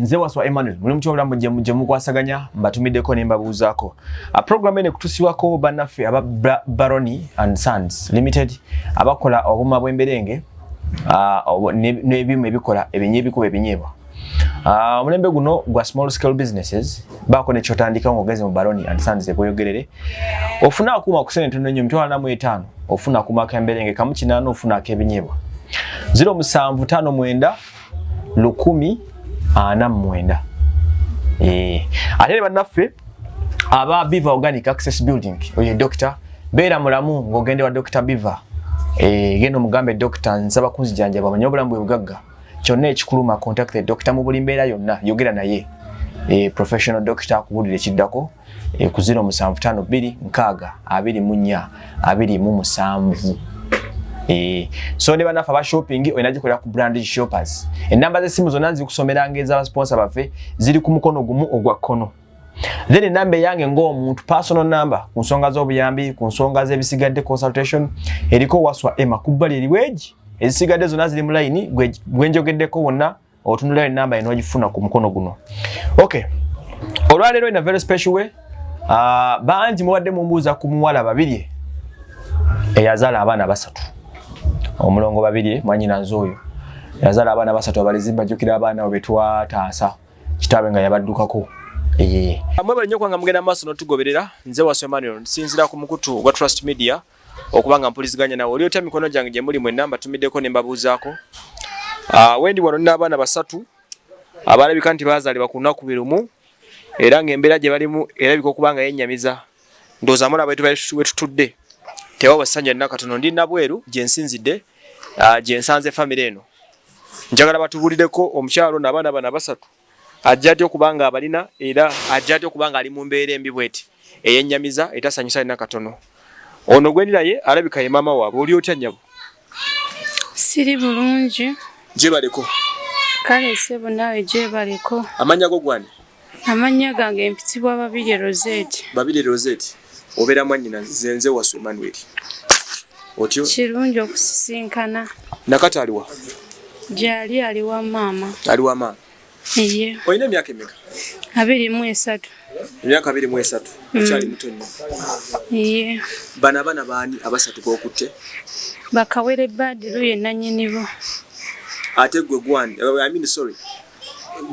nze waswa Emmanuel muli mukyobulambo gye mukwasaganya mbatumiddeko ne mbabuuzaako. Program ene kutusiwako bannaffe aba Baroni and Sons Limited abakola obuma bw'emberenge n'ebyuma ebikola ebikuba ebinyeebwa. Omulembe guno gwa small scale businesses baako ne kyotandika ng'ogeze mu Baroni and Sons ebweyogerere. Ofuna akuuma ku sente ntono nnyo $45 ofuna akuuma k'emberenge kamu 8 ofuna ak'ebinyeebwa. 0759 1049. Ate bannaffe aba Biva Organic Access Building oye doctor beera mulamu ng'ogende wa Dr. Biva genda omugambe doctor nsaba kunzijanjaba bamanyi obulamu bugagga kyonna ekikuluma contact the doctor mu buli mbeera yonna yogera naye professional doctor akubulira ekiddako ku 0752 6 24 27. So ne banafa ba shopping oinagikolera ku brand shoppers. Enamba z'essimu zonna zikusomera ngeza sponsor baffe ziri ku mukono gumu ogwa kkono. Then enamba yange ng'omuntu personal number ku nsonga z'obuyambi ku nsonga z'ebisigadde consultation eriko waswa Emma kubbali eriweegi ezisigadde zonna ziri mu line gwenjogeddeko wonna otunula enamba eno ogifuna ku mukono guno. Okay. Olwaleero in a very special way bangi muwadde mumbuuza ku muwala babiri eyazaala abaana basatu. Omulongo babiri mwanyina nze oyo yazaala abaana basatu abalizimba jjukira abaana obetwa Taata kitabe nga yabaddukako. Amwe nnyo kwanga mugenda maaso n'otugoberera nze waswa Emmanuel nsinzira ku mukutu gwa Trust Media okubanga mpuliziganya nawe oli otya mikono gyange gye muli mwenna mbatumiddeko ne mbabuuzaako. Wendi wano nina abaana basatu abalabika nti baazaalibwa ku lunaku lumu era ng'embeera gye balimu erabika okuba nga yennyamiza ndowooza mula bwe tutudde tewawa ssanja nnyo katono ndi nabweru gye nsinzidde gye nsanze famire eno. Njagala batubuulireko omukyalo n'abaana bana basatu ajja atya okuba nga abalina era ajja atya okuba nga ali mu mbeera embi bw'eti ey'ennyamiza etasanyusa nnyo katono. Ono gwe naye alabika ye maama waabwe oli otya nnyabo? Siri bulungi. Gyebaleko. Kale ssebo naawe gyebaleko. Amannya go gwani? Amannya gange mpitibwa Babirye Rosette. Babirye Rosette. Obeera mwannyina nze waswa Emmanuel. Otyo? Kirungi okusisinkana. Nakati aliwa? Gyali ali wa maama. Ali wa maama? Iye. Oyina emyaka emeka? 23. Emyaka 23. Okyali muto nnyo. Iye. Bano abaana baani abasatu b'okutte? Bakawere Badiru ye nannyinibo. Ate gwe gwani? I mean sorry.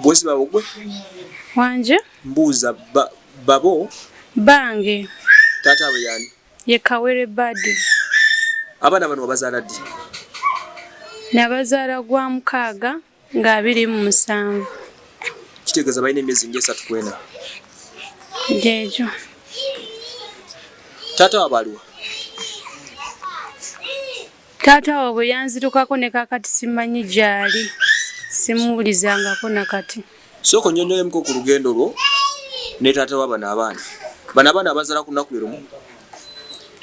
Bosi bawo gwe? Wanje? Mbuuza babo? Bange. Taata we yani? Ye Kawere Badiru. Abaana bano bazaala ddi? Nabazaala gwa 6 nga 27. Kitegeeza balina emyezi nga 3 kwena. Jejo. Taata wa baliwa? Taata waabwe yanzitukako ne kakati simanyi gyali. Simuwulizangako nakati. Soko nnyonnyolemu ku lugendo lwo ne taata wa bano abaana. Bano abaana abazaala ku lunaku lumu?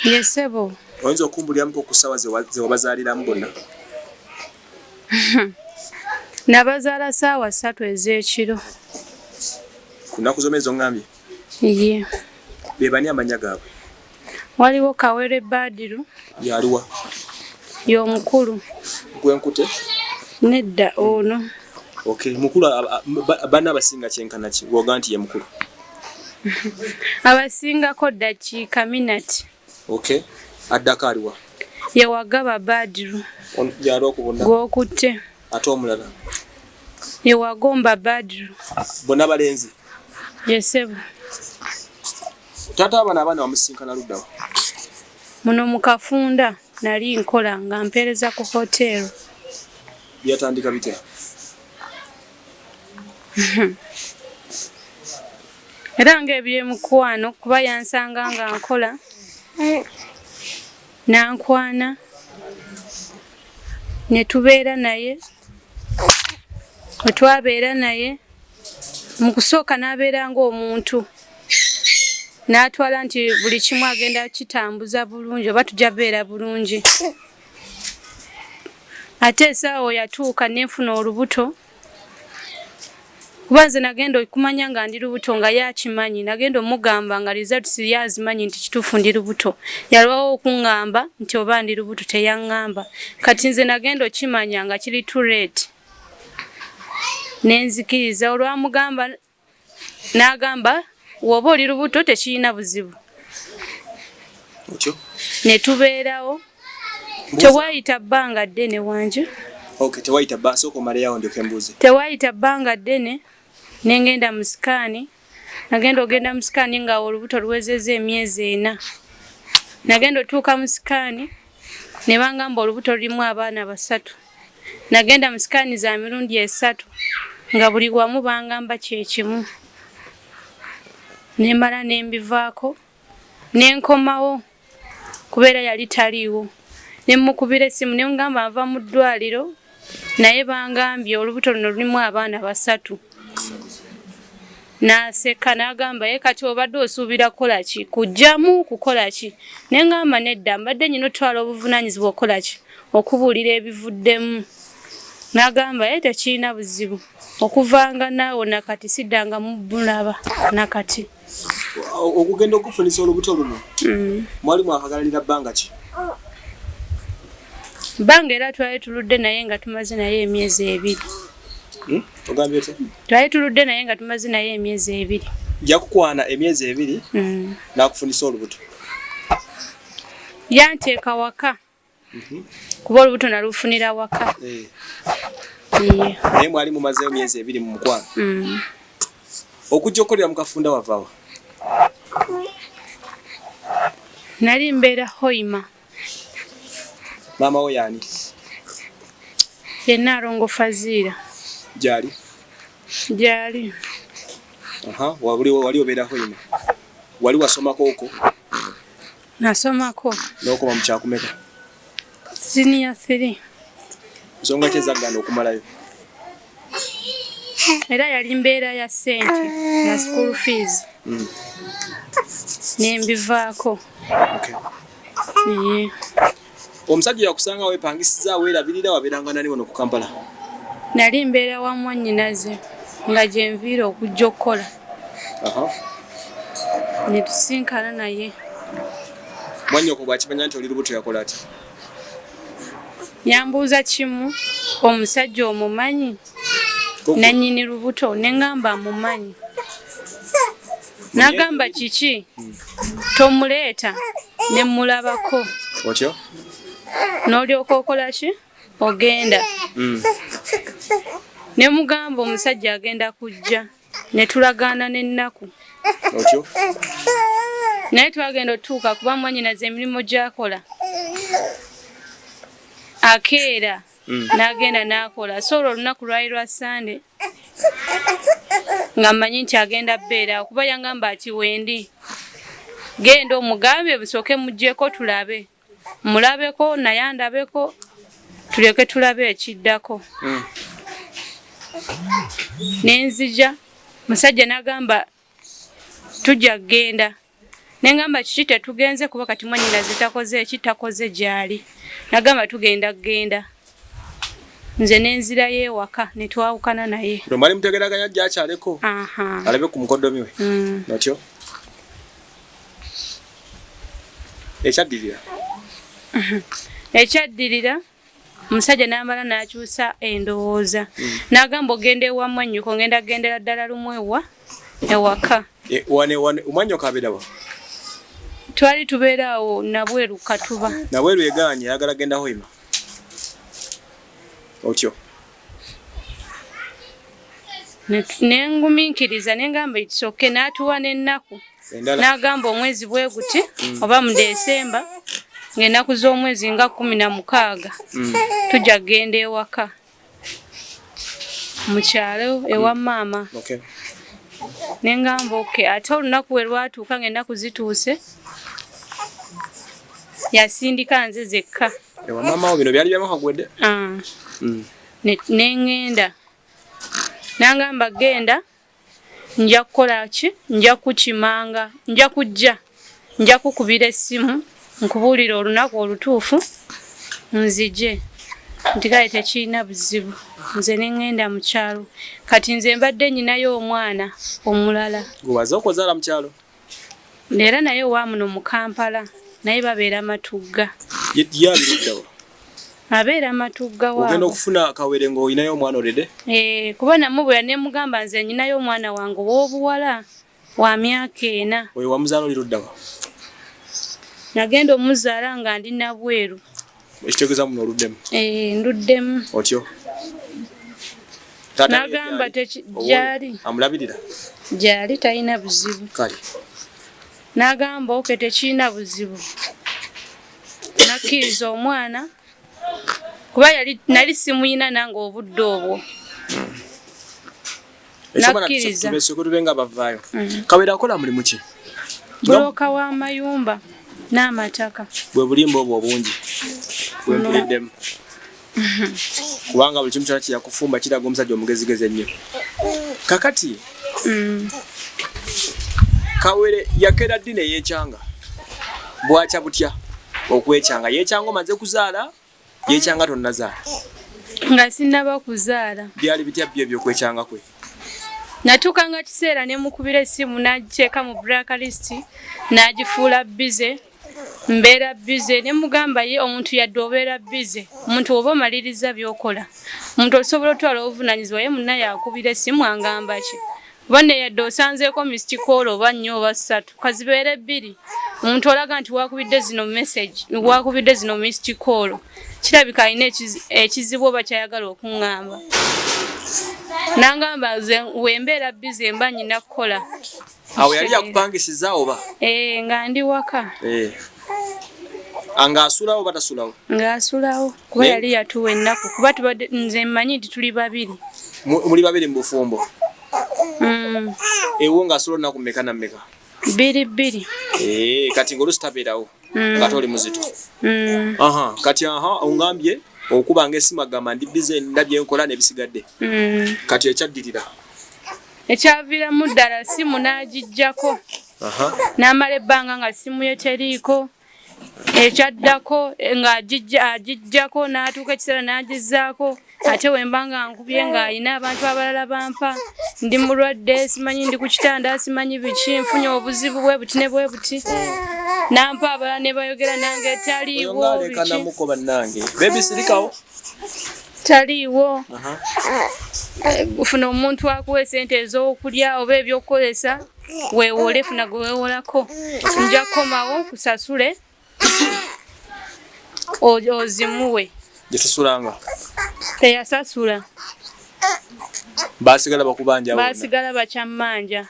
Yesebo. Oyinza okumbuliramu ku ssaawa ze wabazaaliramu bonna? Nabazaala ssaawa 3 ez'ekiro. Ku nnaku zombi ez'oŋŋambye? Iye. Be bani amannya gaabwe? Waliwo Kawere Badiru. Yaliwa? Y'omukulu. Gwenkute? Nedda ono. Okay, mukulu bana abasinga kyenkana ki gwoga nti ye mukulu? Abasingako ddakiika minati. Okay. Addako aliwa? Ye Wagaba Badiru. Yaliwa ku bonna? Gw'okutte. Ate omulala? Ye Wagomba Badiru. Bonna balenzi? Yesebo. Taata abana abaana bamusinkana luddawa? Muno mu Kafunda nali nkola nga mpeereza ku hotelu. Byatandika bitya? Era ng'ebye mukwano kuba yansanga nga nkola nankwana ne tubeera naye bwe twabeera naye mu kusooka n'abeera ng'omuntu n'atwala nti buli kimu agenda kitambuza bulungi oba tujja beera bulungi. Ate essaawa yatuuka nenfuna olubuto kuba nze nagenda okumanya nga ndi lubuto nga yakimanyi nagenda omugamba nga results yazimanyi nti kituufu ndi lubuto yalwawo okuŋŋamba nti oba ndi lubuto teyaŋŋamba kati nze nagenda okimanya nga kiri too late nenzikiriza olwamugamba n'agamba woba oli lubuto tekirina buzibu netubeerawo tewayita bbanga ddene wanje tewayita bbanga ddene nengenda mu sikaani ogenda mu sikaani nga olubuto luwezezza emyezi 4 nagenda otuuka mu sikaani ne bangamba olubuto lulimu abaana 3 nagenda mu sikaani za mirundi 3 nga buli wamu bangamba kyekimu nemmala nembivaako nenkomawo kubeera yali taliiwo nemmukubira essimu nemugamba nva mu ddwaliro naye bangambye olubuto luno lulimu abaana 3 naseka n'agamba ye kati obadde osuubira kukola ki kujjamu kukola ki nengamba nedda mbadde nyina otwala obuvunaanyizibwa okukola ki okubuulira ebivuddemu n'agamba ye tekirina buzibu okuvanga naawe nakati siddanga mubulaba nakati okugenda okufunisa olubuto luno mwali mwakaganira bbanga ki bbanga era twali tuludde naye nga tumaze naye emyezi 2 ogambye oti twali tuludde naye nga tumaze naye emyezi 2 jakukwana emyezi 2 nakufunisa olubuto yanteeka waka kuba olubuto nalufunira waka naye mwali mumazeyo myezi 2 mu mukwano okujja okukolera mu kafunda wavaawa nali mbeera hoima maama wo yaani yenna alongo faziira gyali wali obeera hoima wali wasomako okwo nasomako n'okoma mu kyakumeka senior 3 nsonga ki ezaggana okumalayo era yali mbeera ya ssente ya school fees nembivaako omusajja yakusanga wepangisiza weerabirira wabeeranga nani wano ku Kampala nali mbeera wa mwannyinaze nga gyenviira okujja okukola netusinkana naye mwannyoko bwakimanya nti oli lubuto yakola ati yambuuza kimu omusajja omumanyi nannyini lubuto neŋŋamba amumanyi n'agamba kiki tomuleeta nemulabako otyo n'olyoka okola ki ogenda nemugamba omusajja agenda kujja netulagaana n'ennaku otyo naye twagenda otuuka kuba mwannyinaze emirimu gy'akola akeera n'agenda n'akola so olwo olunaku lwali lwa Sande nga mmanyi nti agenda bbeera kuba yangamba ati wendi genda omugambe busooke muggyeko tulabe mulabeko naye andabeko tuleke tulabe ekiddako nenzija musajja n'agamba tujja kgenda nengamba kiki tetugenze kuba kati mwannyinaze takoze ekitakoze gyali nagamba tugenda kgenda nze nenzirayo ewaka netwawukana naye nomali mutegeraganya gyakyaleko alabe ku mukoddomi we natyo ekyaddirira omusajja n'amala n'akyusa endowooza n'agamba ogenda ewa mwannyuko ngenda kugendera ddala lumu ewaka omwannyoko abeerawa twali tubeeraawo nabweru Katuba nabweru eganye ayagala genda hoima otyo nengumiikiriza nengamba ekisooke n'atuwa n'ennaku n'agamba omwezi bwe guti oba mu Desemba ng'ennaku z'omwezi nga 16 tujja kgenda ewaka Mukyaalo ewa maama nengamba oke ate olunaku we lwatuuka ng'ennaku zituuse yasindika nze zekka ewa maama wo bino byali byamaka gwedde nengenda nangamba genda nja kukola ki nja kukimanga nja kujja nja kukubira essimu nkubuulira olunaku olutuufu nzije nti kale tekirina buzibu nze nengenda mu kyalo kati nze mbadde nyinayo omwana omulala gwewaza okuzaala mu kyalo era naye wa muno mu Kampala naye babeera Matugga abeera Matugga waabwe. Ogenda okufuna Kawere ng'olinayo omwana olede? Kuba namubula ne mugamba nze nyinayo omwana wange ow'obuwala wa myaka 4. Oyo wamuzaala oli ludda wa? Nagenda omuzaala nga ndi nabweru. Ekitegeeza muno oluddemu? Nduddemu. Otyo? Nagamba gyali. Amulabirira? Gyali talina buzibu. Kale. Nagamba oke tekirina buzibu. Nakkiriza omwana kuba nali simuyina nange obudde obwo. Nakkiriza. Tubenga bavaayo. Kawere akola mulimu ki? Buloka w'amayumba n'amataka. Bwe bulimba obwo obungi. Bwe mpuliddemu. Kubanga buli kimu kyonna kyakufumba kiraga omusajja omugezigezi ennyo. Kakati Kawere yakera ddi ne yeekyanga? Bwakya butya okwekyanga? Yeekyanga omaze kuzaala? Yeekyanga tonnazaala? Nga sinnaba kuzaala. Byali bitya byo ebyokwekyanga kwe? Natuukanga kiseera ne mukubira essimu n'agiteeka mu blacklist n'agifuula bize. Mbeera bize ne mugamba ye omuntu yadde obeera bize. Omuntu oba omaliriza by'okola. Omuntu osobola otwala obuvunaanyizibwa ye munna yakubira essimu angamba ki? Bone yadde osanzeeko missed call oba 4 oba 3 kazibeere 2. Omuntu olaga nti wakubidde zino message, wakubidde zino missed call. Kirabika alina ekizibu oba kyayagala okuŋŋamba. Nangamba nze wembeera bize mba nyina kukola. Awo yali yakupangisiza oba? Nga ndi waka. Anga asulawo batasulawo? Nga asulawo kuba yali yatuwa ennaku kuba tubadde nze mmanyi nti tuli 2. Muli 2 mu bufumbo? Ewo nga asula nnaku mmeka na mmeka? 2. Kati ng'oluusi tabeerawo nga toli muzito. Kati ongambye okubanga essimu agamba ndi bize ndabye nkola n'ebisigadde. Kati ekyaddirira? Ekyaviiramu ddala simu n'agijjako. N'amala ebbanga nga simu ye teriiko. Ekyaddako nga agijjako n'atuuka ekiseera n'agizzaako. Ate wemba nga nkubye ng'alina abantu abalala bampa. Ndi mulwadde simanyi ndi ku kitanda simanyi biki nfunye obuzibu bwe buti ne bwe buti. Nampa abalala ne bayogera nange taliiwo biki. Taliiwo. Ufuna omuntu akuwa esente ez'okulya oba ebyokukozesa weewole funa gwe weewolako. Nja kukomawo kusasule ozimuwe. Gyesasulanga? Teyasasula. Baasigala bakubanja? Baasigala bakyammanja.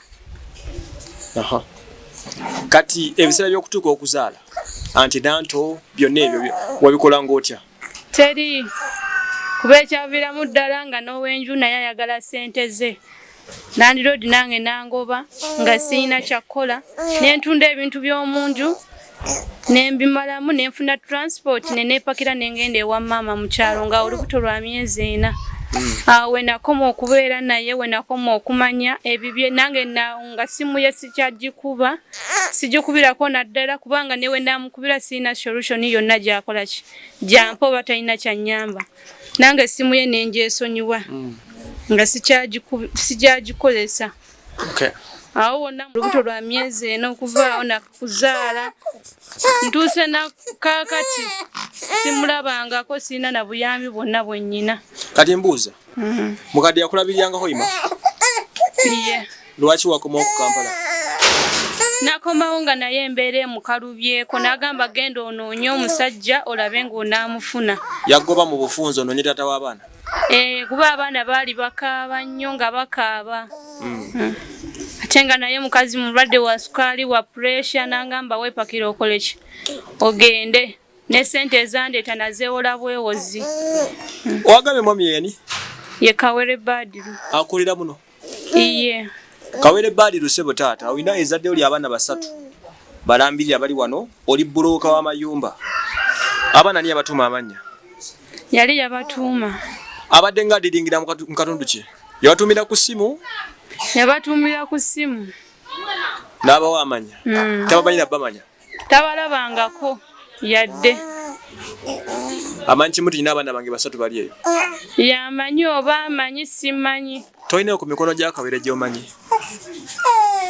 Kati ebiseera by'okutuuka okuzaala antinanto byonna ebyo wabikola ng'otya? Teri. Kuba ekyaviiramu ddala nga n'owenju naye ayagala ssente ze. Landiroodi nange nangoba nga siyina kyakkola nentunda ebintu by'omunju nembimalamu nenfuna transport neneepakira nengenda ewa maama mu kyalo nga olubuto lwa myezi 4. Awo we nakoma okubeera naye we nakoma okumanya ebibye nange nga simu ye sikyagikuba sijikubirako naddala kubanga newe namukubira sirina solution yonna gyakola ki gyampa oba talina kyannyamba nange simu ye nengyesonyiwa nga sijyagikozesa. Awo wonna olubuto lwa myezi 4 okuvaawo nakuzaala ntuuse nakakati simulabangako sirina na buyambi bwonna bwennyina. Kati mbuuza mukadde yakulabiryanga hoima? Iye. Lwaki wakomawo ku Kampala? Nakomawo nga naye embeera emukalubyeko n'agamba genda onoonye omusajja olabe ng'onaamufuna. Yagoba mu bufunzo onoonye taata w'abaana? Kuba abaana baali bakaaba nnyo nga bakaaba. Ate nga naye mukazi mulwadde wa sukaali wa pressure n'agamba weepakira okole ki ogende ne ssente ezandeeta nazeewola bwewozi. Owagambye mwami yani? Ye Kawere Badiru. Akolera muno? Iye. Kawere Badiru sebo taata olina ezadde oli abaana 3 balambiri abali wano oli bulooka w'amayumba. Abaana ni abatuma amannya? Yali yabatuuma. Abadde nga adiringira mu katundu ki? Yabatumira ku ssimu? Yabatumira ku ssimu. N'abawa amanya? Tabamanyi na bamanya? Tabalabangako yadde. Amanyi kimu tulina abaana bange 3 bali eyo? Yamanyi oba amanyi simanyi. Tolinayo ku mikono gya Kawere gy'omanyi?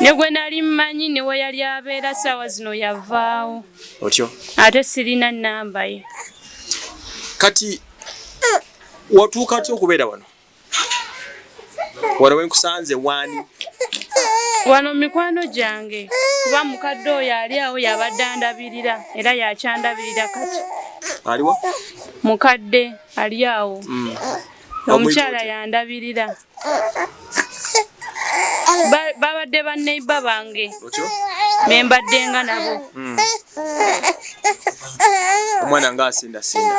Ne gwe nali mmanyi ne we yali abeera ssaawa zino yavaawo. Otyo? Ate sirina nnamba ye. kati watuuka atya okubeera wano wano wenkusanze wani wano mikwano gyange kuba mukadde oyo ali awo yabadde andabirira era yakyandabirira kati aliwa mukadde ali awo omukyala yandabirira babadde banneiba bange membaddenga nabo omwana nga asindasinda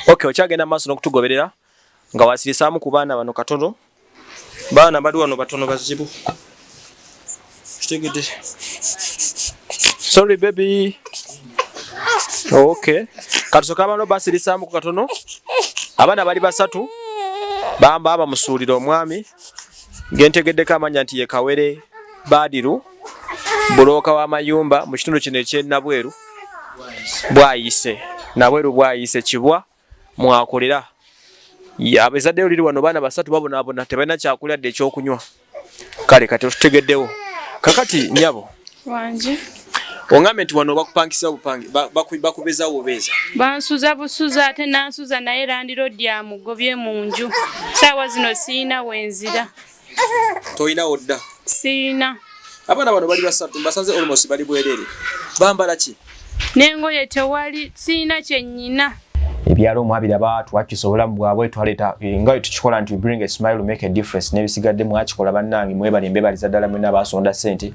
okay okyagenda maaso n'okutugoberera nga wasirisaamu ku baana bano katono baana bali wano batono bazibu kitegedde sorry baby okay katusoka abano basirisaamu ku katono abaana bali basatu bamba bamusuulira omwami gentegeddeko amanya nti ye Kawere Badiru bulooka w'amayumba mu kitundu kino eky'Ennabweru bwayise Nabweru bwayise Kibwa mwakolera abazaddeyo liri wano baana basatu babonaabona tebalina kyakulya dde ekyokunywa kale kati otutegeddewo kakati nyabo wanje ongambe nti wano bakupangisa obupangi bakubezawo obeeza bansuza busuza ate nansuza naye landiroodi amugobye mu nju saawa zino siina wenzira toyinawo dda siina abaana bano bali basatu mbasanze olmost bali bwerere bambala ki n'engoye tewali siina kyennyina ebyalo mwabiraba twakisa obulamu bwabwe twaleeta nga tukikola nti bring a smile make a difference n'ebisigadde mwakikola bannange mwebalimbe baliza ddala mwena basonda ssente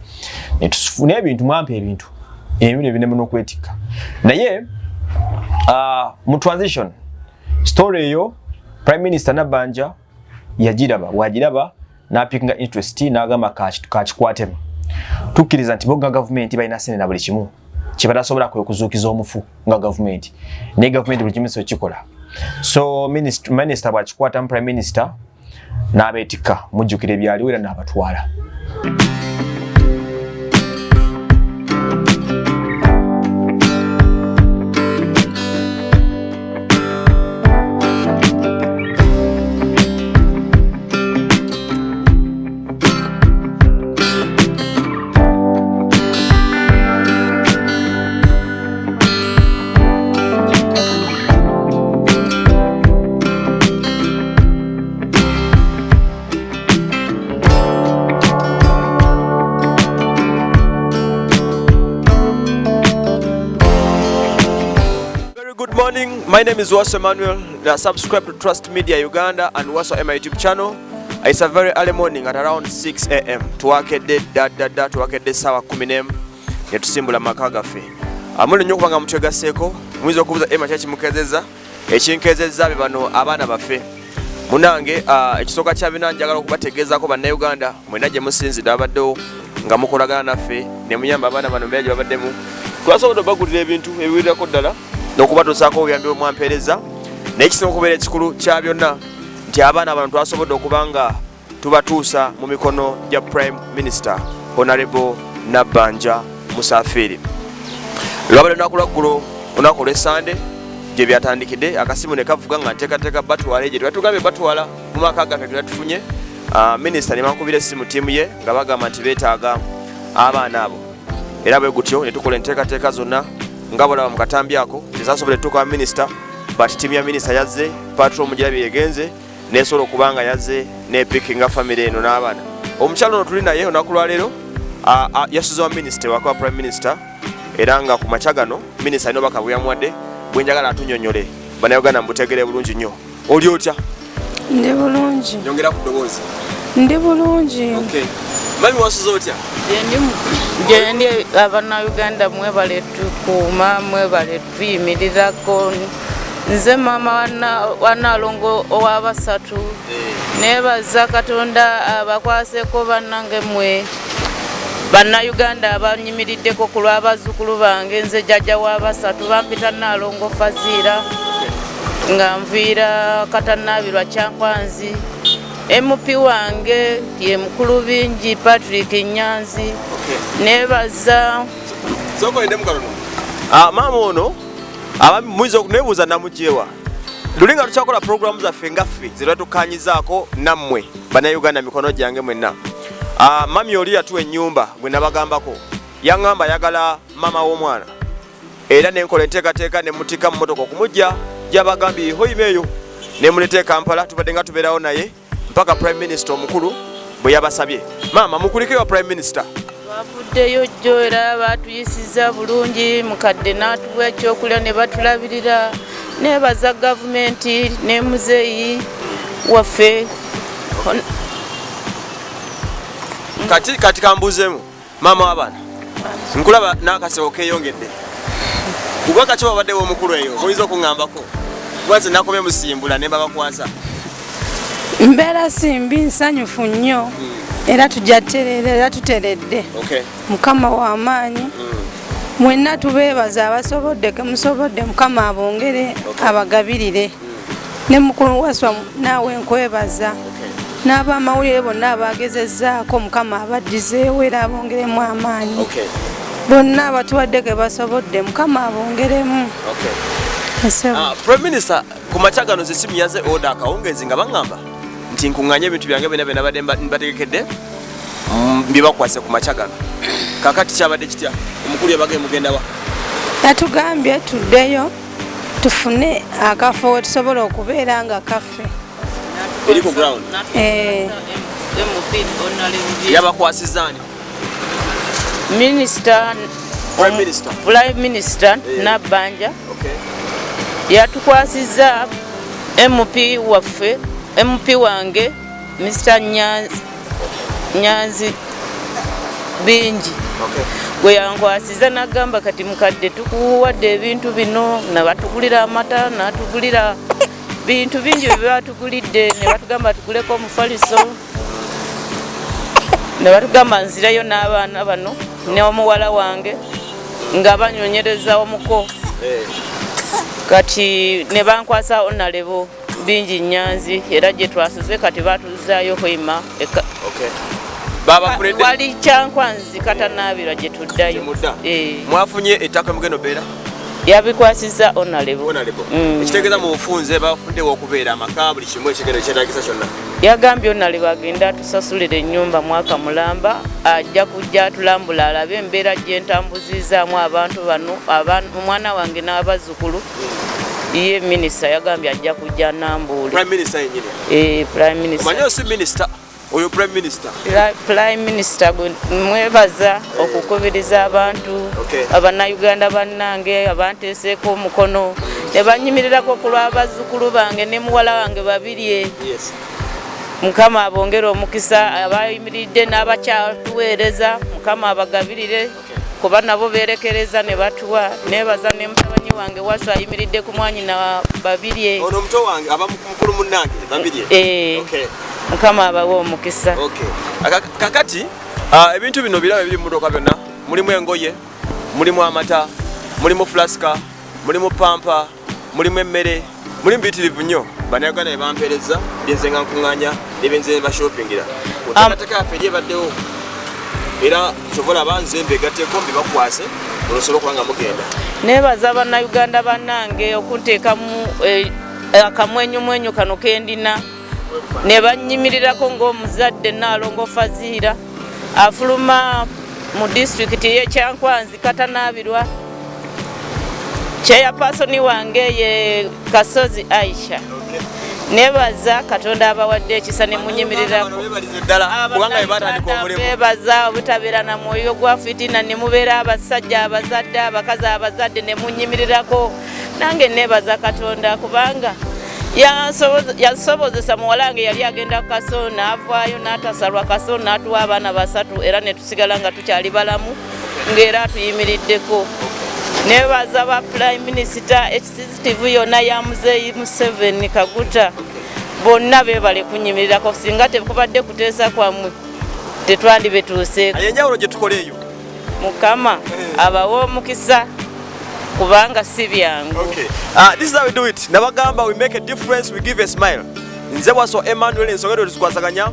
netufuna ebintu mwampa ebintu ebinemu n'okwetikka naye mu transition story eyo Prime Minister Nabbanja wagiraba n'apikinga interest n'agamba kakikwatema tukkiriza nti boga gavumenti balina ssente na buli kimu kibatasobola kwekuzuukiza omufu nga gavumenti naye gavumenti buli kimu ekikola so minisita bw'akikwatamu Prime Minister n'abeetikka mujjukira ebyaliwo era n'abatwala. My name is Waso Emmanuel. Subscribe to Trust Media Uganda and Waso my YouTube channel. It's a very early morning at around 6 a.m. Tuwakedde tuwakedde sawa 10 netusimbula maka gaffe. Amuli nnyo kubanga mutwegaseeko muyinza okubuuza ema kyaki mukezeza ekinkezeza be bano abaana baffe. Munange ekisooka kya bina njagala okubategeezaako bannayuganda mwena gye musinzidde abaddewo nga mukolagana naffe ne muyamba abaana bano mbeera gye babaddemu. Twasobola obagulira ebintu ebiwirirako ddala n'okubatuusaako obuyambi omwampeereza naye kisinga okubeera ekikulu kya byonna nti abaana bano twasobodde okuba nga tubatuusa mu mikono gya Prime Minister Honorable Nabbanja Musafiri. Lwabadde lunaku lwaggulo olunaku olw'Essande gye byatandikidde akasimu ne kavuga nga nteekateeka batwala gye twatugambye batwala mu maka gaffe ge twatufunye minisita ne bankubira essimu ttiimu ye nga bagamba nti beetaaga abaana abo era bwe gutyo ne tukola enteekateeka zonna nga bolaba mu katambi ako tezasobole tuuka minisita but tiimu ya minisita yazze patro omugirabi yegenze nesobola okuba nga yazze nepikinga famire eno n'abaana. Omukyalo ono tuli naye olunaku lwaleero yasuza wa minisita ewaka Prime Minister era nga ku makya gano minisita alina obubaka bwe yamuwadde bwe njagala atunnyonnyole bannayuganda mubuteegere bulungi nnyo. Oli otya? Ndi bulungi. Nyongera ku ddoboozi. Ndi bulungi. Okay. Mami wasuza otya? Gyendi Abannayuganda mwebale tukuuma mwebale tuyimirirako. Nze maama wa Nalongo ow'Abasatu neebaza Katonda abakwaseeko bannange mmwe Bannayuganda abanyimiriddeko ku lw'abazzukulu bange. Nze jjajja w'Abasatu bampita Nalongo Faziira nga nviira Katannaabirwa Kyankwanzi. MP wange ye mukulu bingi Patrick Nyanzi. Neebaza soko ende mukalono maama ono muyinza okuneebuuza namugyewa lulinga tukyakola programu zaffe ngaffe zetwatukanyizaako nammwe Bannayuganda mikono gyange mwenna. Mami oli yatuwa ennyumba gwe nabagambako yaŋŋamba ayagala maama w'omwana era nenkola enteekateeka ne mutika mu motoka okumujja gy'abagambye hoyimeeyo ne muleeta Kampala tubadde nga tubeerawo naye mpaka Prime Minister omukulu bwe yabasabye. Maama mukulike wa Prime Minister. Bavuddeyo jjo era batuyisiza bulungi mukadde n'atuwa ekyokulya ne batulabirira nebaza gavumenti ne muzeeyi waffe. Kati kambuuzeemu maama w'abaana nkulaba n'akaseko keeyongedde gugwa kaki wabaddewo omukulu eyo oyinza okuŋŋambako gwanze nakomye musimbula ne babakwasa. Mbeera simbi nsanyufu nnyo era tujja tuteredde Mukama w'amaanyi mwenna tubeebaza abasobodde ke musobodde Mukama abongere abagabirire ne mukulu waswa naawe nkwebaza n'abamawulire bonna abagezezzaako Mukama abaddizeewo era abongeremu amaanyi bonna abatuwadde ke basobodde Mukama abongeremu. Prime Minister ku makya gano zesimu yaze order akawungeezi nga baŋŋamba nti nkuŋŋanye ebintu byange byonna badde mbategekedde mbibakwase ku makya gano kakati kyabadde kitya omukulu yabage mugenda wa yatugambye tuddeyo tufune akafo we tusobola okubeera nga kaffe eri ku ground yabakwasizaani Prime Minister Nabbanja yatukwasiza MP waffe MP wange Mr. Nyanzi bingi gwe yankwasiza n'agamba kati mukadde tukuwadde ebintu bino nabatugulira amata natugulira bintu bingi bye batugulidde ne batugamba tuguleko omufaliso ne batugamba nzirayo n'abaana bano ne omuwala wange nga banyonyereza omuko kati ne bankwasa onalebo bingi Nyanzi era gye twasuze kati batuzaayo hoima wali kyankwanzi katanaabirwa gye tuddayo mwafunye ettaka mugendo beera yabikwasiza onalebo ekitegeeza mu bufunze bafundewo okubeera amaka buli kimu ekigendo kyetagisa kyonna yagambye onalebo agenda atusasulira ennyumba mwaka mulamba ajja kujja atulambula alabe embeera gye ntambuzizaamu abantu bano omwana wange n'abazzukulu ye minisita yagambye ajja kujja nambuule Prime Minister yenyini Prime Minister omanyi osi minisita oyo Prime Minister Prime Minister mwebaza okukubiriza abantu Abannayuganda bannange abanteeseeko omukono ne banyimirirako ku lw'abazzukulu bange ne muwala wange babiri Mukama abongere omukisa abayimiridde n'abakyatuweereza Mukama abagabirire kuba nabo berekereza ne batuwa nebaza ne mutabanyi wange waswa ayimiridde ku mwanyina babiri ono omuto wange abamukulu munnange babiri Mukama abawe omukisa kakati ebintu bino biraba biri mu motoka byonna mulimu engoye mulimu amata mulimu flaska mulimu pampa mulimu emmere mulimu bitirivu nnyo Bannayuganda bye bampeereza byenze nga nkuŋŋaanya nebyenze bashopingira oteekateeka yaffe eryebaddewo era sobola abanze mbegatteko mbibakwase olusobola okuba nga mugenda nebaza Bannayuganda bannange okunteekamu akamwenyumwenyu kano kendina ne banyimirirako ng'omuzadde Naalongo Faziira afuluma mu disitulikiti y'Ekyankwanzi katanaabirwa chairperson wange ye Kasozi Aisha nebaza Katonda abawadde ekisa ne munyimirirako bebaza obutabeera na mwoyo gwa fitina ne mubeera abasajja abazadde abakazi abazadde ne munyimirirako nange nebaza Katonda kubanga yasobozesa muwalange yali agenda ku kaso n'avaayo n'atasalwa kaso n'atuwa abaana basatu era ne tusigala nga tukyali balamu ng'era tuyimiriddeko nebaza ba Prime Minister executive yonna ya muzeeyi Museveni Kaguta bonna beebale kunyimirirako singa tekubadde kuteesa kwammwe tetwandibe tuuseeko ayenjawulo gye tukoleeyo Mukama abawe omukisa kubanga si byangu. This is how we do it. Nabagamba we make a difference, we give a smile. Nze waso Emmanuel ensogero tuzikwasaganya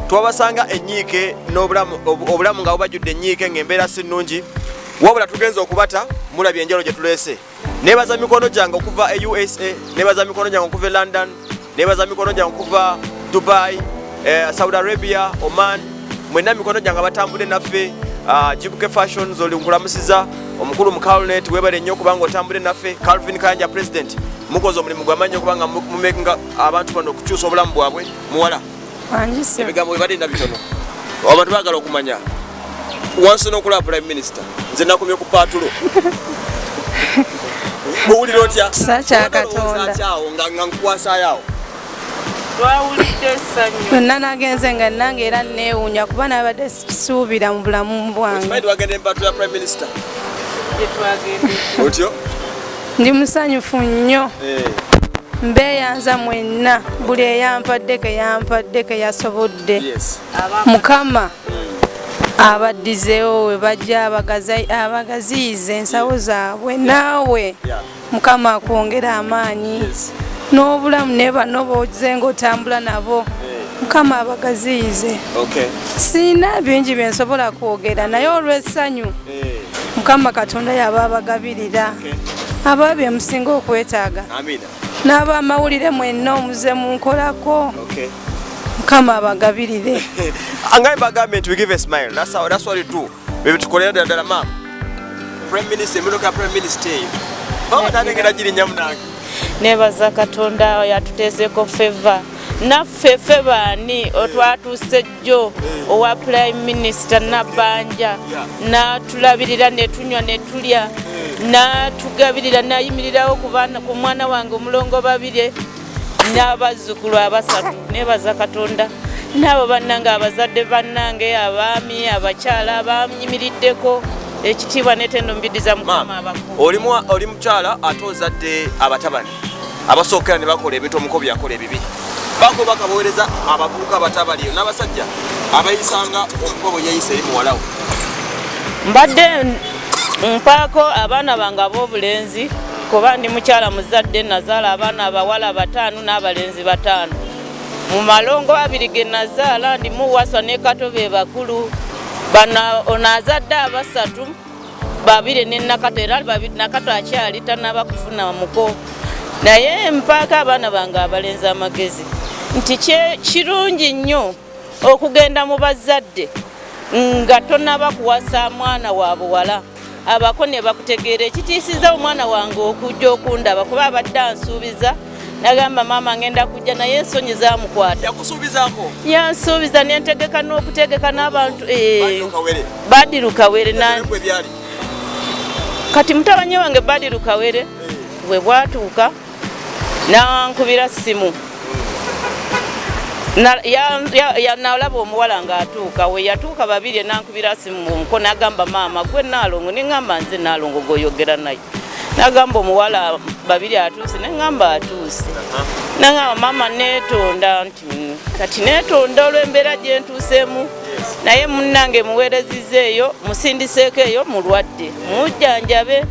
twabasanga enyiike n'obulamu nga bubajjudde enyiike ng'embeera si nnungi wabula tugenza okubata mulabye enjalo gye tuleese. Nebaza mikono gyange okuva e USA, nebaza mikono gyange okuva e London, nebaza mikono gyange okuva Dubai, Saudi Arabia, Oman, mwenna mikono gyange abatambudde naffe, Jibuke Fashions oli nkulamusiza omukulu mu Cabinet webale nnyo kubanga otambule naffe. Calvin Kayanja president mukoze omulimu gw'amanyi okubanga mumekinga abantu bano okukyusa obulamu bwabwe. Muwala ebigambo bibadde ndabitono abantu baagala okumanya wansi n'okulaba prime minister nze nakumye ku paatulo owulira otya sakyakatonda nga nkukwasaayo twawulidde essanyu byonna nagenze nga nange era neewuunya kuba nabadde sikisuubira mu bulamu bwange. okimanyi twagenda empaatulo ya prime minister gyetwagende otyo ndi musanyufu nnyo mbeeyanza mwenna buli eyampadde ke yasobodde. Mukama abaddizeewo we bajja abagaziyize ensawo zaabwe naawe Mukama akwongera amaanyi n'obulamu ne bano b'oze ng'otambula nabo Mukama abagaziyize. Sina bingi bye nsobola kwogera naye olw'essanyu Mukama Katonda yaba abagabirira aba bye musinga okwetaaga. N'abamawulire mwenna omuze munkolako Mukama abagabirire. Angai bagambye we give a smile. That's what you do. Bebe tukolera ddala mama. Prime Minister Muloka Prime Minister. Nanengera giri nyamunange. Nebaza Katonda yatuteeseko favor. Naffe baani otwatuuse jjo owa Prime Minister Nabanja n'atulabirira ne tunywa ne tulya n'atugabirira n'ayimirirawo ku mwana wange omulongo babire n'abazzukulu abasatu. Nebaza Katonda n'abo bannange abazadde bannange abaami abakyala abanyimiriddeko ekitiibwa n'ettendo mbiddiza Mukama abakulu. Oli mukyala ate ozadde abatabani abasookera ne bakola ebintu omukobi yakola ebibi bako bakabowereza abavubuka abatabaliyo n'abasajja abayisanga omukobo yeyise eri muwalawo. Mbadde mpaako abaana bange ab'obulenzi kuba ndi mukyala muzadde nazaala abaana abawala 5 n'abalenzi 5. Mu malongo 2 ge nazaala ndimu Waswa ne Kato be bakulu ono azadde Abasatu 2 ne Nakato era 2 Nakato akyali tanaba kufuna muko naye mpaaka abaana bange abalenzi amagezi nti kirungi nnyo okugenda mu bazadde nga tonaba kuwasa mwana wa buwala abako ne bakutegeera ekitiisiza omwana wange okujja okundaba kuba abadde ansuubiza nagamba maama ngenda kujja naye ensonyi zaamukwata. Yakusuubizaako? Yansuubiza ne ntegeka n'okutegeka n'abantu Badiru Kawere kati mutabani wange Badiru Kawere bwe bwatuuka nankubira simu nalaba omuwala ng'atuuka we yatuuka 2 nankubira simu muko nagamba maama gwe Naalongo neŋŋamba nze Naalongo goyogera naye nagamba omuwala 2 atuuse neŋŋamba atuuse nagamba maama neetonda nti kati neetonda olw'embeera gye ntuuseemu naye munnange muweereziza eyo musindiseeko eyo mulwadde mujjanjabe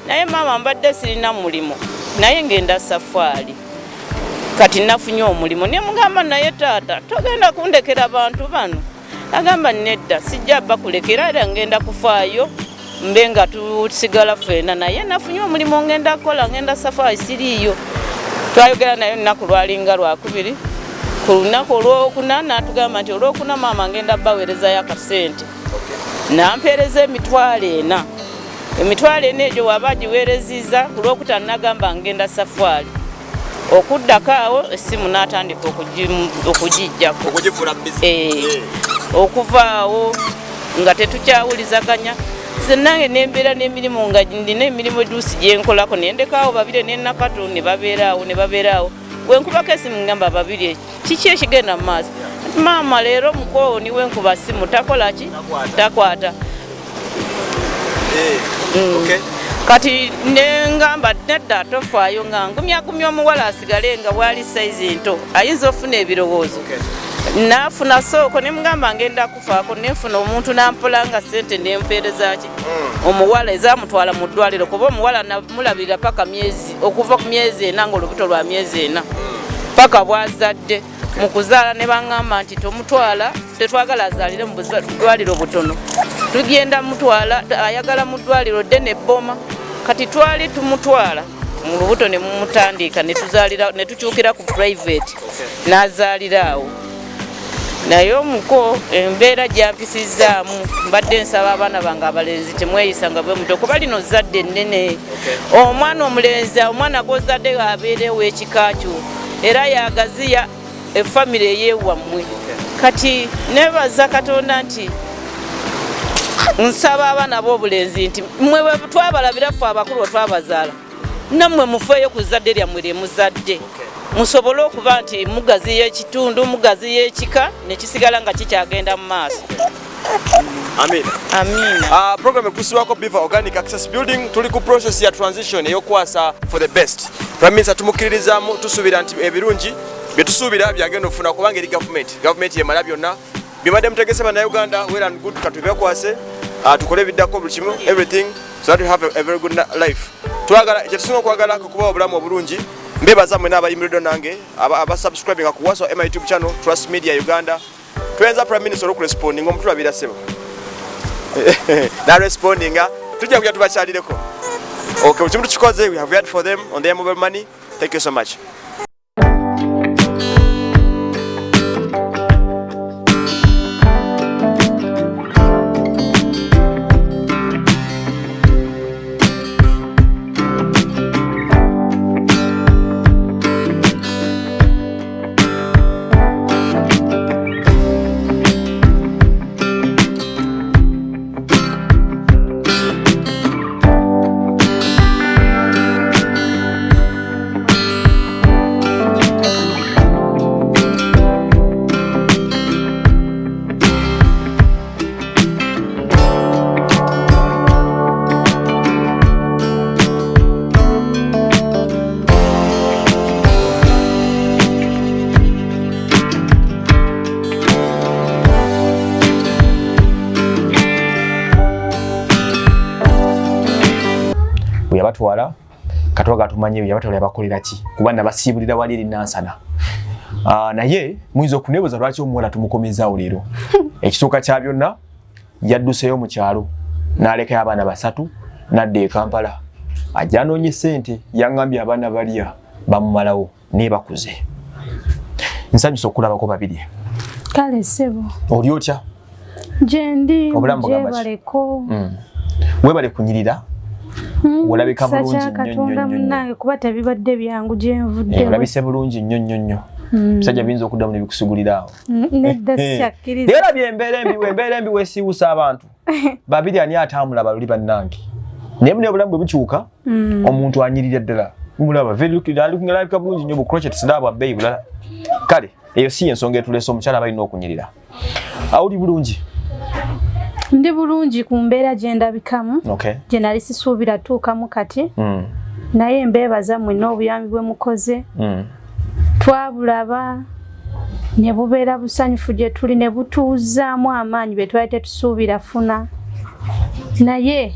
naye maama mbadde sirina mulimu naye ngenda safaali kati nafunye omulimu ne mugamba naye taata togenda kundekera abantu bano agamba nedda sijja bakulekera era ngenda kufaayo mbe nga tusigala ffena naye nafunye omulimu ngenda kukola ngenda safaali siriiyo. Twayogera naye nnaku lwalinga lwakubiri ku lunaku olwokuna n'atugamba nti olwokuna maama ngenda baweerezayo akasente nampeereza emitwalo 40 egyo waba giweereziza ku lwokutaano nagamba ngenda safaali okuddako awo essimu n'atandika okugijjako okuva awo nga tetukyawulizaganya sennange nembeera n'emirimu nga ndina emirimu eduusi gyenkolako nendekaawo 2 ne Nakato ne babeeraawo wenkubako essimu ngamba 2 kiki ekigenda mu maaso maama leero mukoowo niwe nkuba ssimu takolaki takwata. Kati nengamba nedda tofaayo nga ngumya omuwala asigale nga bwali saizi nto ayinza ofuna ebirowoozo nafuna sooko nemugamba ngenda kufaako nefuna omuntu nampola nga sente nempeereza ki omuwala ezamutwala mu ddwaliro kuba omuwala namulabirira paka okuva ku myezi 4 nga olubuto lwa myezi 4 paka bwazadde mu kuzaala ne baŋŋamba nti tomutwala tetwagala azaalire mu ddwaliro butono tugenda mutwala ayagala mu ddwaliro ddene ebboma kati twali tumutwala mu lubuto ne mumutandika ne tukyukira ku private n'azaalira awo naye omuko embeera gyampisizaamu mbadde nsaba abaana bange abalenzi temweyisa nga bwe muto kuba lino zadde nnene omwana omulenzi omwana gozadde abeere w'ekika kyo era yagaziya efamire eyeewammwe kati nebaza Katonda nti nsaba abaana b'obulenzi nti mmwe bwe twabalabira ffe abakulu twabazaala nammwe mufeeyo ku zadde lyammwe lye muzadde musobole okuba nti mugaziya ekitundu mugaziya ekika nekisigala nga kikyagenda mu maaso. Amina. Program ekusibwako Beaver Organic Access Building tuli ku process ya transition eyokwasa for the best. Prime Minister tumukkiririzaamu tusuubira nti ebirungi bye tusuubira byagenda okufuna kubanga eri government yemala byonna byebadde mutegese bannayuganda well and good katubyakwase tukole ebiddako buli kimu everything so that you have a very good life. Twagala ekitusinga okwagala kuba obulamu obulungi mbebaza mmwe n'abayimiridde nange abasubscribinga ku WhatsApp my YouTube channel Trust Media Uganda twenza Prime Minister okuresponding omutulabira sebo na respondinga tujja kujja tubakyalireko. Okay, buli kimu tukikoze we have waited for them on their mobile money. Thank you so much. Yabatwala katwaga tumanye yabatwala yabakolera ki kuba nabasibulira wali eri nansana naye muyinza okunebuza lwaki omuwala tumukomezaawo leero ekisooka kya byonna yadduseeyo mu kyalo n'alekayo abaana basatu n'adda e Kampala ajja anoonye ssente yaŋŋambye abaana balya bamumalawo naye bakuze nsanyusa okulabako babiri kale ssebo oli otya gyendi gyebaleko webale kunyirira olabika bulungi Katonda munnange kuba tebibadde byangu gyenvudde olabise bulungi nnyo musajja biyinza okuddamu ne bikusigulira awo nedda syakkiriza era embeera embi weesiiwusa abantu babiri ani atamulaba luli bannange naye mune obulamu bwe bukyuka omuntu anyirira ddala mulaba alabika bulungi nnyo bucrochet silaba bwabbeeyi bulala kale eyo si ensonga etuleese omukyala balina okunyirira awuli bulungi ndi bulungi ku mbeera gye ndabikamu gye nali sisuubira tuukamu kati naye mbeebaza mwe n'obuyambi bwe mukoze twabulaba ne bubeera busanyufu gye tuli ne butuuzaamu amaanyi be twali tetusuubira funa naye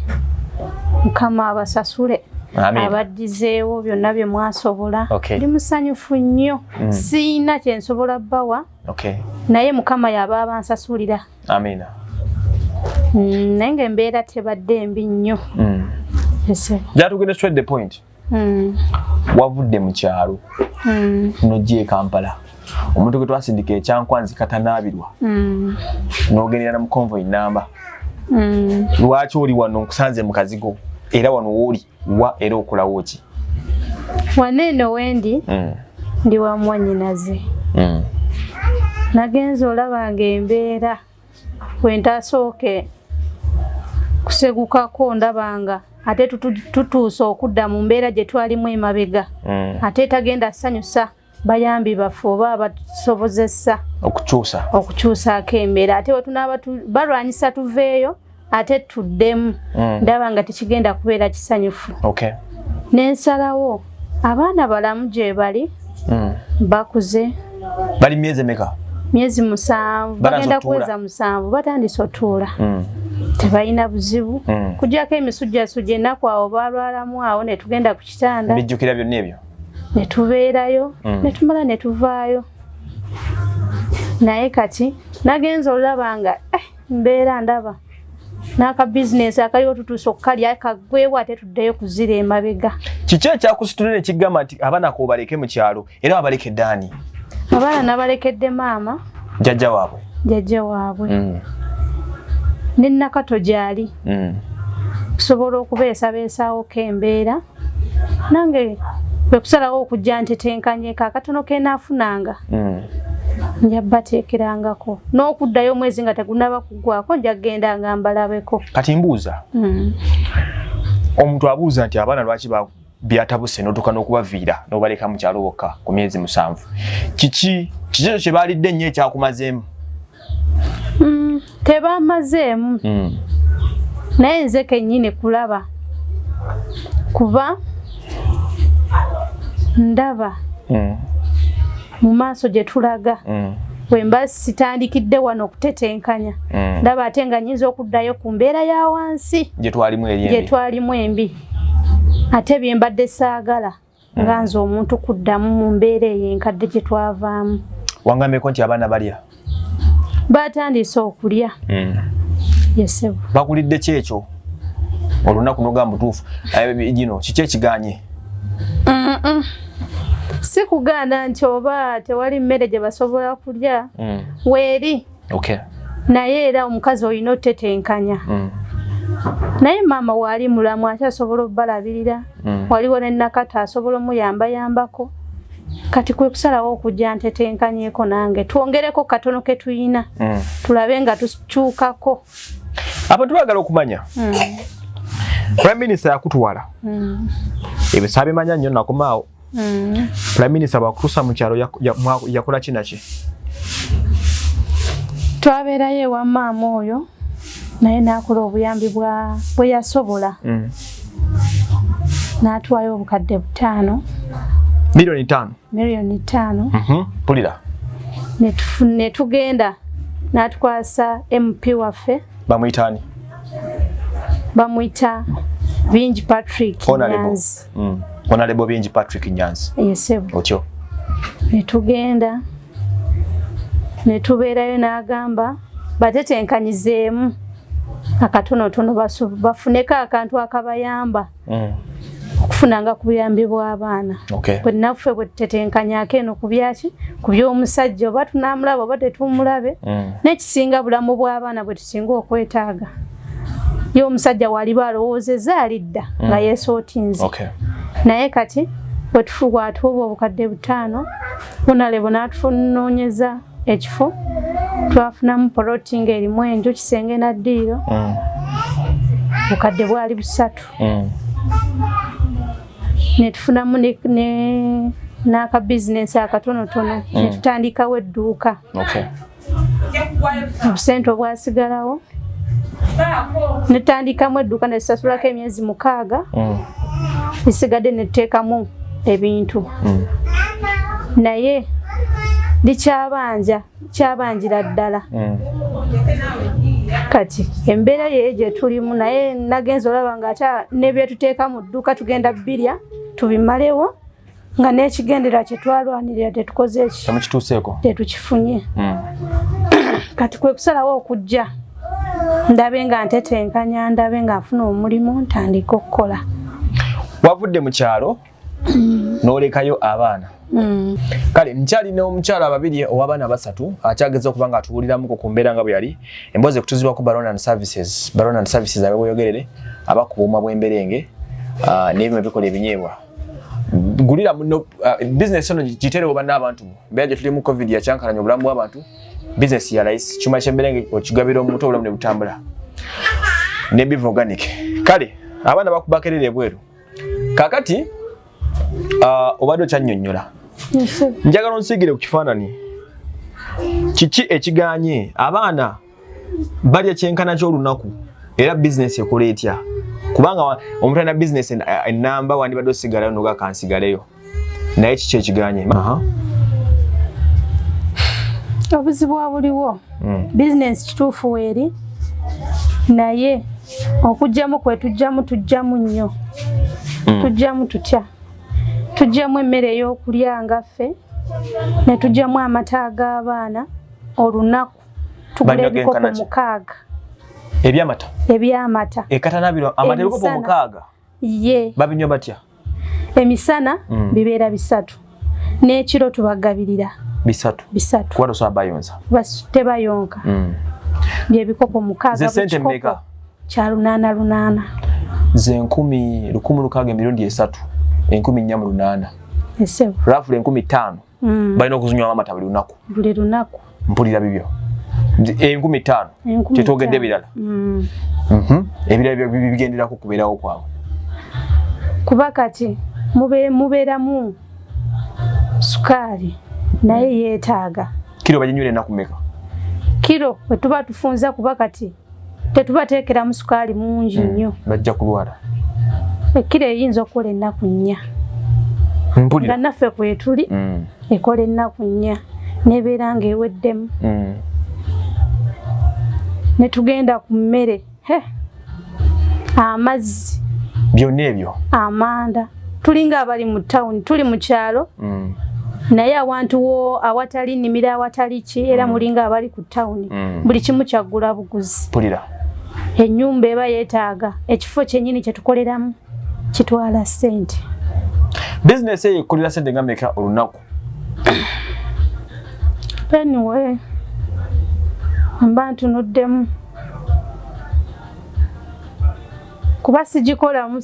Mukama abasasule abaddizeewo byonna bye mwasobola ndi musanyufu nnyo siina kye nsobola bbawa naye Mukama yaba abansasulira. Amina. Naye ng'embeera tebadde mbi nnyo. Gyatugenda straight the point. Wavudde mu kyalo n'ojja e Kampala omuntu gwe twasindika ekyankwanzi katanaabirwa n'ogendera na mu convoy namba lwaki oli wano nkusanze mu kazigo era wano wooli wa era okolawo ki? Waneeno wendi ndi wa mwannyinaze nagenze olabanga embeera wentasooke kusegukako ndabanga ate tutuusa okudda mu mbeera gye twalimu emabega ate tagenda sanyusa bayambi baffe oba abasobozesa okukyusaako embeera ate wetunaaba balwanyisa tuveeyo ate tuddemu ndaba nga tekigenda kubeera kisanyufu. N'ensalawo abaana balamu gye bali bakuze bali myezi meka? Myezi 7 bagenda kuweza 7 batandise otuula tebalina buzibu kugyako emisujjasujja ennaku awo balwalamu awo ne tugenda ku kitanda bijjukira byonna ebyo ne tubeerayo ne tumala ne tuvaayo naye kati nagenza olabanga mbeera ndaba n'aka bizinesi akaliwo tutuusa okukalya kagwewo ate tuddeyo kuzira emabega. Kiki ekyakusitula ne kigamba nti abaana ko baleke mu kyalo era abalekedde ani? Abaana nabalekedde maama Jajja waabwe. Jajja waabwe. Ne Nakato gyali. Kusobola okubeesabeesaawo k'embeera. Nange bwe kusalawo okujja ntetenkanyeko akatono ke naafunanga. Nja bateekerangako. N'okuddayo omwezi nga tegunnaba kuggwako nja kugenda nga mbalabeko. Kati mbuuza. Omuntu abuuza nti abaana lwaki byatabuse n'otuuka n'okubaviira n'obaleka mu kyalo wokka ku myezi 7. Kiki kye baalidde nnyo ekyakumazeemu? Tebamazeemu. Naye nze kennyini kulaba. Kuba ndaba mu maaso gye tulaga bwe mba sitandikidde wano okutetenkanya ndaba ate nga nnyinza okuddayo ku mbeera ya wansi gye twalimu embi ate bye mbadde saagala nga nze omuntu kuddamu mu mbeera eyo enkadde gye twavaamu. Wangambeko nti abaana balya? Baatandise okulya. Yesebo. Bakulidde ki ekyo olunaku n'ogamba butuufu gino kiki ekiganye? Si kugaana nti oba tewali mmere gye basobola kulya weeri. Naye era omukazi olina otetenkanya. Naye maama waali mulamu akyasobola obbalabirira. Waliwo ne Nakato asobola omuyambayambako. Kati kwe kusalawo okujja ntetenkanyeko nange twongereko katono ke tuyina tulabe nga tukyukako. Abantu baagala okumanya Prime Minister yakutwala ebisaabe manya nnyo nakomaawo. Prime Minister bwakutuusa mu kyalo yakola kinaki? Twabeerayo ewa maama oyo naye n'akola obuyambi bwe yasobola. N'atuwayo obukadde 5. Milioni 5. Milioni 5. Pulira. Ne tugenda n'atukwasa MP waffe. Bamuyitaani? Bamuyita Bingi Patrick Nyanzi. Honorable Bingi Patrick Nyanzi. Yesebo. Otyo. Ne tugenda ne tubeerayo n'agamba batetenkanyizeemu akatonotono bafuneko akantu akabayamba okufunanga ku buyambi bw'abaana. Bwe naffe bwe tutetenkanyako eno ku byaki ku by'omusajja oba tunaamulaba oba tetumulabe n'ekisinga bulamu bw'abaana bwe tusinga okwetaaga. Ye omusajja waliba alowoozezza alidda nga yeesootinze. Naye kati bwe tufuba atuuba obukadde 5 Honorable n'atunoonyeza ekifo twafunamu polotinga erimu enju kisenge na ddiiro bukadde bwali 3. Ne tufunamu n'aka bizinesi akatonotono ne tutandikawo edduuka. Obusente obwasigalawo ne tutandikamu edduuka ne tusasulako emyezi 6 bisigadde ne tuteekamu ebintu. Naye kyabanjira ddala. Kati embeera ye gye tulimu naye nagenza olaba nga ate ne bye tuteeka mu dduuka tugenda birya tubimalewo nga n'ekigendera kye twalwanirira tetukoze tetukifunye. Kati kwe kusalawo okujja ndabe nga ntetenkanya ndabe nga nfuna omulimu ntandika okukola. Wavudde mu kyalo n'olekayo abaana. Kale nkyali n'omukyala ababiri ow'abaana basatu akyageza okuba nga atuwuliramuko ku mbeera nga bwe yali emboozi ekutuzibwako Baron and Services abe bweyogerere abakubuuma bw'emberenge n'ebyo ebikola ebinyeebwa. Gulira muno business ono giterewo bannaabantu mbeera gye tuli mu COVID yakyankalanya obulamu bw'abantu. Business ya layisi kyuma ky'emberenge okigabira omuntu obulamu ne butambula ne Biva Organic. Kale abaana bakubakerera ebweru kakati obadde okyannyonnyola. Njagala onsigire ku kifaananyi kiki ekiganye abaana balya kyenkana ky'olunaku era bizinesi ekola etya kubanga omuntu alina bizinesi ennamba wandibadde osigalayo noga kansigaleyo naye kiki ekiganye? Obuzibu buliwo. Bizinesi kituufu weeri naye okujjamu kwe tujjamu nnyo. Tujjamu tutya tujjamu emmere ey'okulya nga ffe ne tujjamu amata ag'abaana olunaku tugula ebikopo 6. Ebyamata ekatanabiro amata ebikopo 6 ye babinywa batya? Emisana bibeera 3 n'ekiro tubagabirira bisatu kuba tosobola bayonza tebayonka byebikopo 6 ze sente mmeka kya 8 ze 1,600 milioni 3 1,408 esebo rafule 15,000 balina okuzunywa amata buli lunaku mpulira bibyo 15,000 tetwogedde birala ebirala bigendera kukubeerawo kwabwe kuba kati mubeeramu sukaali naye yeetaaga kiro baginywera ennaku mmeka kiro bwe tuba tufunza kuba kati tetubateekeramu sukaali mungi nnyo bajja kulwala ekkiro eyinza okukola ennaku 4 nga naffe kwetuli ekola ennaku 4 nebeera ng'eweddemu ne tugenda ku mmere amazzi byonna ebyo amanda tulinga abali mu tawuni tuli mu kyalo naye awantu awatali nnimiro awatali ki era mulinga abali ku tawuni buli kimu kyaggula buguzi pulira ennyumba eba yeetaaga ekifo kyennyini kye tukoleramu kitwala ssente bizinesi eyo ekolera ssente nga mmeka olunaku anyway mba ntunuddemu kuba sigikolamu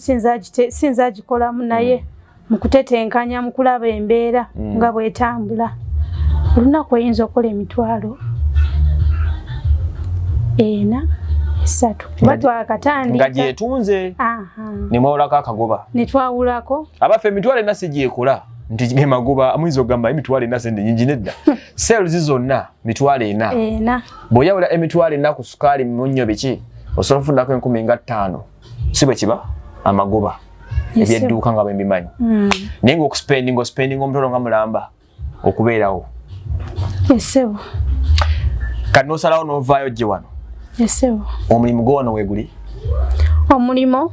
sinza agikolamu naye mukutetenkanya mukulaba embeera nga bwetambula olunaku eyinza okukola emitwalo 4 3 kuba twakatandika nga gyetunze nemwawulako akagoba netwawulako abaffe emitwalo 4 sigyekola nti gemagoba amuyinza okugamba emitwalo 4 sente nyingi nedda sales zonna mitwalo 4 bw'oyawula emitwalo 4 ku sukaali munnyo biki osobola okufunako 10,500 si bwe kiba amagoba ebyedduuka nga bwembimanyi naye ng'ospendinga omutolo nga mulamba okubeerawo esebo kati n'osalawo n'ovaayo gye wano esebo omulimu gwo wano weeguli omulimu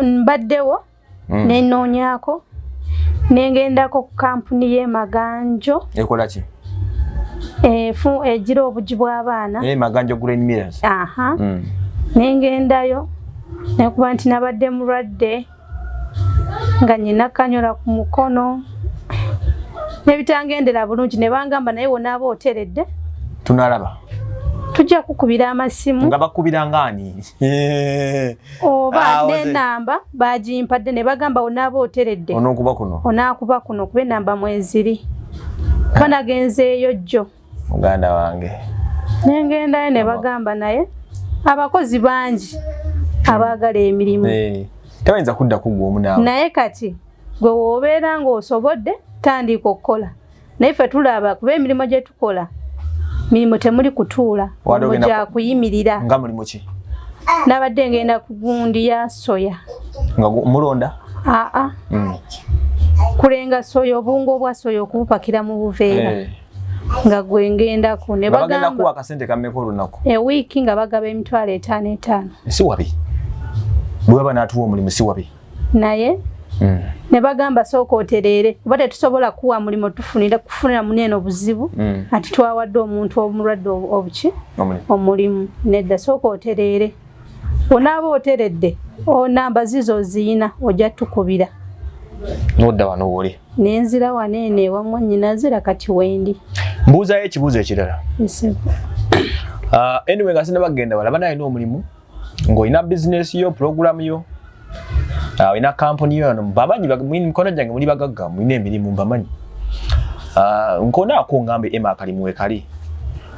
mbaddewo nenoonyako nengendako ku kampuni y'emaganjo ekola ki egira obugi bw'abaana maganjo green millers nengendayo nekuba nti nabadde mulwadde nga nyina kanyola ku mukono nebitangendera bulungi ne bangamba naye wonaaba oteredde tunalaba tujja kukubira amasimu nga bakubira ngaani oba n'enamba bagimpadde ne bagamba wonaaba oteredde onaakuba kuno kuba enamba mweziri kuba nagenzeeyo jjo muganda wange nengendayo ne bagamba naye abakozi bangi abaagala emirimu tebayinza kudda kuggwaomu naawe naye kati gwe woobeera ng'osobodde tandika okukola naye ffe tulaba kuba emirimu gye tukola mirimu temuli kutuula omwo gya kuyimirira nga mulimu ki nabadde ngenda ku gundi ya soya nga mulonda kulenga soya obungo obwa soya okubupakira mu buveera nga gwe ngendako ne bagamba kuwa akasente kammeka olunaku ewiiki nga bagaba emitwalo 5 si wabi bwe baba n'atuwa omulimu si wabi naye ne bagamba sooka otereere kuba tetusobola kuwa mulimu kufunira muneeno buzibu ati twawadde omuntu omulwadde obuki omulimu nedda sooka otereere onaaba oteredde namba zizo ziyina ojja tukubira nodda wano woli nenzira waneeno ewammwe nyinazira kati wendi mbuuzayo ekibuuzo ekirala anyway nga sinaba kugenda wala bana alina omulimu ng'olina bizinesi yo puroguramu yo olina kampuni yo bamanyi mikono gyange muli bagagga mulina emirimu mbamanyi nkonaako ngambe ema akalimu ekali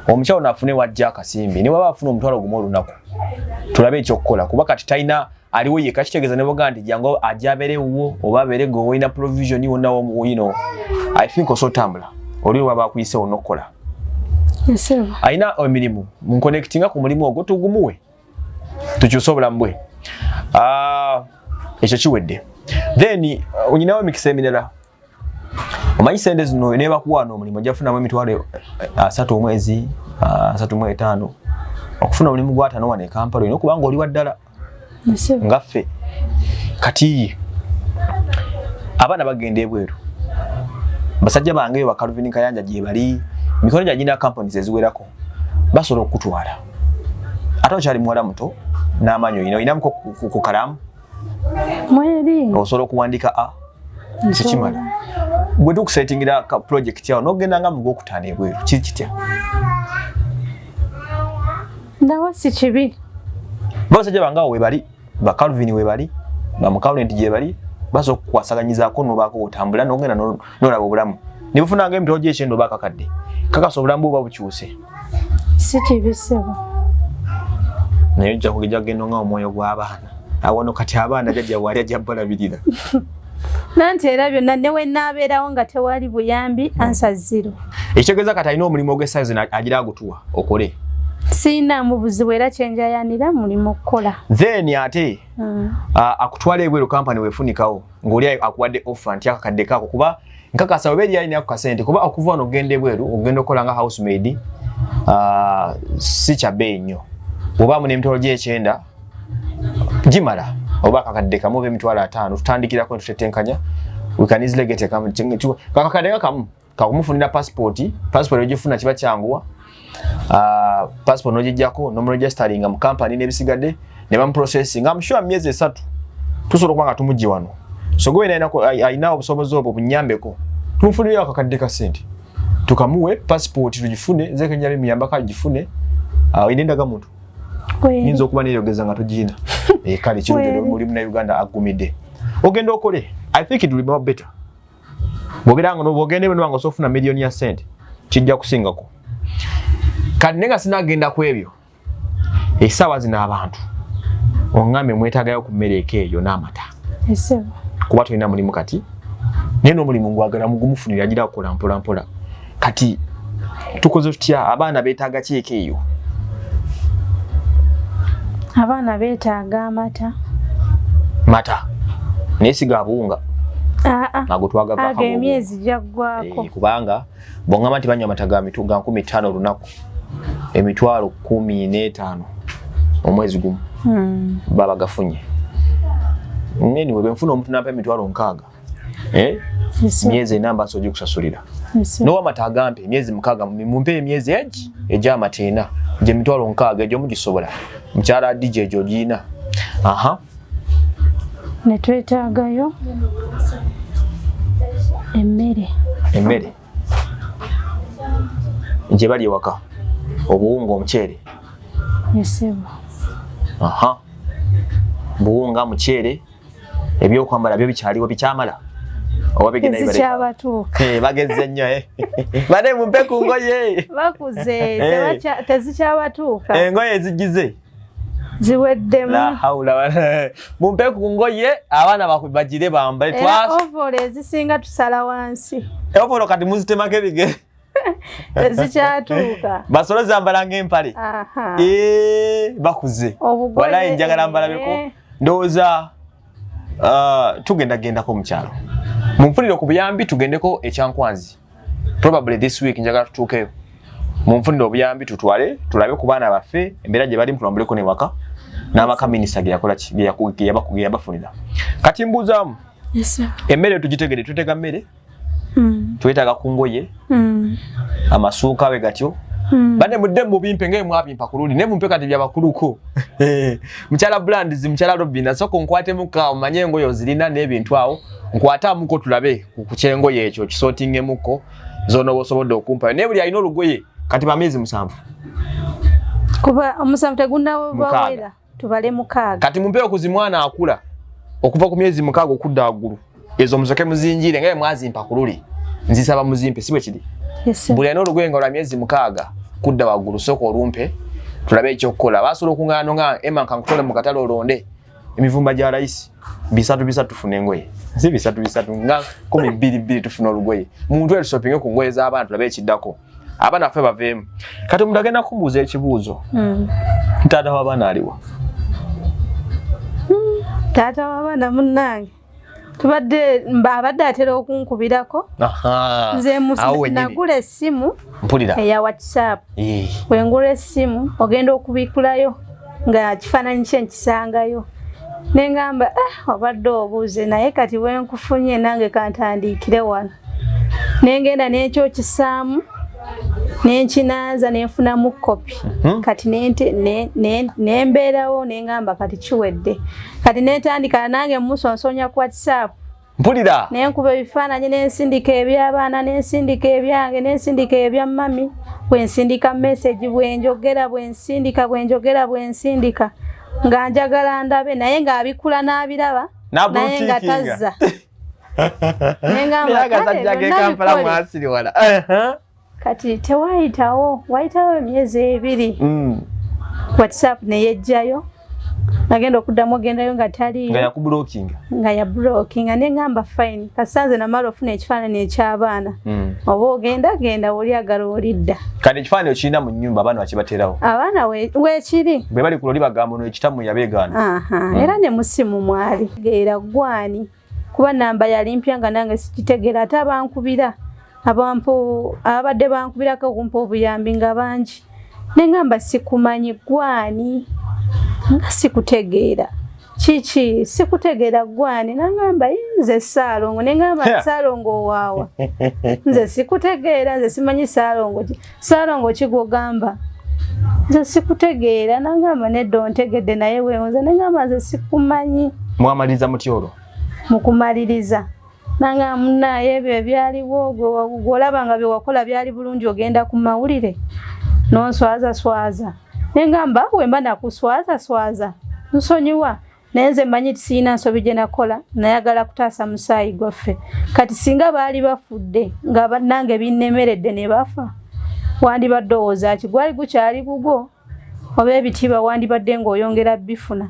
omukyalo nafune wajja akasimbi ne waba afuna omutwalo gumu olunaku tulabe ekyokukola kuba kati talina aliwo yekka kitegeeza ne boga nti jangu ajja abeerewuwo oba abeere gwe olina provision wonna womuwino I think osotambula oli waba akuyise wonna okukola alina emirimu munkonectinga ku mulimu ogwo tugumuwe tukyuse obulamu bwe ekyo kiwedde then onyinawo emikisa emirala omanyi sente zino nebakuwaana omulimu ojja kufunamu emitwalo 3 omwezi 35 okufuna omulimu gwa 5 wano e Kampala olina okuba nga oli waddala ngaffe kati abaana bagenda ebweru basajja bange bakaluvini kayanja gye bali mikono gyagina companies eziwerako basobola okutwala ate okyali muwala muto n'amaanyi oyinamu ku kalamu mweri osobola okuwandika a sikimala gwe tukusetingira ka project yawo nogenda nga mugo okutaana ebweru kitya ndawo si kibi basajja bangawo webali ba Calvin webali ba Mukawulenti gye bali baso okukwasaganyizaako nobaako otambula nogenda nolaba obulamu ne bufunanga emitogo gy'ekyendo bakakadde kakasa obulamu buba bukyuse si kibi sebo naye ojja kugenda genda nga omwoyo gw'abaana awono kati abaana jajja wali ajja balabirira nanti era byonna newe naabeerawo nga tewali buyambi ansa 0 ekitegeeza kati alina omulimu ogw'essaazi agira agutuwa okole siina mu buzibu era kyenjayanira mulimu okukola then ate akutwala ebweru kampani weefunikawo ng'oli akuwadde offer nti akakadde kaako kuba nkakasa obeeri alina ako kasente kuba okuva wano ogenda ebweru ogenda okukola nga housemaid si kya bbeeyi nnyo bw'obaamu n'emitwalo gy'ekyenda gimala oba akakadde kamu oba emitwalo 5 tutandikirako ne tutetenkanya we can easily get kakakadde kamu kakumufunira passport ogifuna kiba kyanguwa passport nogijjako nomuregisteringa mu kampani n'ebisigadde ne bamuprocessing I'm sure myezi 3 tusobola okuba nga tumugye wano so gwe ayina obusobozi obwo bunyambeko tumufunire akakadde ka sente tukamuwe passport tugifune nze kenyali muyambako agifune inendaga muntu yinza okuba neeyogeza nga tugina kale kirungi mulimu na Uganda agumidde ogenda okole I think it will be better bw'obeeranga n'obwogende bwe nobanga osofuna miliyoni ya sente kijja kusingako kati nenga sinagenda ku ebyo essaawa zino abantu ongambe mwetaagayo ku mmere ekeeyo n'amata kuba tulina mulimu kati naye n'omulimu gwagala mugumufunira agira kukola mpola mpola kati tukoze tutya abaana beetaaga ki ekeeyo abaana beetaaga amata naye siga buwunga nago twagava emyezi gyaggwako kubanga bongamba nti banywa amata ga 15 olunaku emitwalo 15 omwezi gumu baba gafunye anyway benfuna omuntu nampa emitwalo 6 myezi enamba soji kusasulira nowa amata agampe myezi 6 mumpe emyezi egy'amata gye mitwalo 6 egyo mugisobola mukyala DJ Georgina ne twetaagayo emmere gye bali ewaka obuwunga omuceere buwunga muceere ebyokwambala byo bikyaliwo bikyamala oba bigenda bagezze nnyo bade mumpe ku ngoye bakuze tezikyabatuuka engoye ezigize ziweddemu la haula mumpe ku ngoye abaana bagire bambale ovolo ezisinga tusala wansi ovolo kati muzitemako ebigere zikyatuuka basolo zambala ng'empale bakuze walayi njagala mbalabeko ndowooza tugendagendako mukyalo munfunire ku buyambi tugendeko ekyankwanzi probably this week njagala tutuukeyo munfunire obuyambi tutwale tulabe ku baana baffe embeera gye bali mutulambuleko newaka n'amaka minisita ge yabafunira kati mbuuzaamu emmere tugitegere tutega mmere twetaaga ku ngoye amasuuka we gatyo bane mudde mubimpe ngaye mwapimpa ku luli ne mumpe kati byabakuluko mukyala brands mukyala Robina soko nkwate muka manye ngoyo zirina n'ebintu awo nkwata muko tulabe ku kyengoye ekyo kisotinge muko zono bosobodde okumpa ne buli alina olugoye kati ba miezi 7 kuba omusanvu tegunnawo bawera tubale 6 kati mumpe okuzimwana akula okuva ku miezi 6 okudda waggulu ezo musoke muzinjire ngaye mwazimpa ku luli nzisaba muzimpe sibwe kiri buli alina olugoye nga lwa miezi 6 kudda waggulu soko olumpe tulabe ekyokukola basobola okuŋŋaano nga Emma kankutole mu katale olonde emivumba gya layisi bisatu tufuna engoye si bisatu nga 12 tufuna olugoye muntu etusopinge ku ngoye z'abaana tulabe ekiddako abaana ffe baveemu kati omuntu agenda kumbuuza ekibuuzo taata w'abaana aliwa taata w'abaana munnange abadde atera okunkubirako nze nagula essimu eya WhatsApp wengula essimu ogenda okubikulayo nga kifaananyi kye nkisangayo nengamba obadde obuuze naye kati wenkufunye nange kantandiikire wano nengenda nekyokisaamu nenkinaaza nenfunamu kopi kati nembeerawo nengamba kati kiwedde kati netandika nange musonsonya ku WhatsApp mpulira nenkuba ebifaananyi nensindika eby'abaana nensindika ebyange nensindika ebya mami bwensindika message bwenjogera bwensindika nga njagala ndabe naye ng'abikula n'abiraba naye nga tazza kati tewayitawo emyezi 2 WhatsApp neyejjayo nagenda okuddamu ogendayo nga taliyo nga ya blockinga neŋŋamba fine kasanze namala ofuna ekifaananyi eky'abaana oba ogenda oliagala olidda kati ekifaananyi okirina mu nnyumba abaana bakibateerawo abaana weekiri bwe bali ku loli bagamba ono ekitamu yabeegaana era ne musimu mwali geera gwani kuba namba yali mpya nga nange sikitegeera ate abankubira abadde bankubirako okumpa obuyambi nga bangi neŋŋamba sikumanyi gwani nga sikutegeera kiki sikutegeera gwani nangamba nze Saalongo neŋŋamba Saalongo owaawa nze sikutegeera nze simanyi Saalongo kigogamba nze sikutegeera nangamba nedda ontegedde naye weewunza neŋŋamba nze sikumanyi mwamaliriza muti olwo mukumaliriza nangamba munaye ebyo ebyaliwo gw'olaba nga byewakola byali bulungi ogenda ku mawulire nonswaza neŋŋamba wemba nakuswaza nsonyiwa naye nze mmanyi tisiina nsobi gye nakola nayagala kutaasa musaayi gwaffe kati singa baali bafudde nga bannange binnemeredde ne bafa wandibadde owooza ki gwali gukyali gugwo oba ebitiibwa wandibadde ng'oyongera bifuna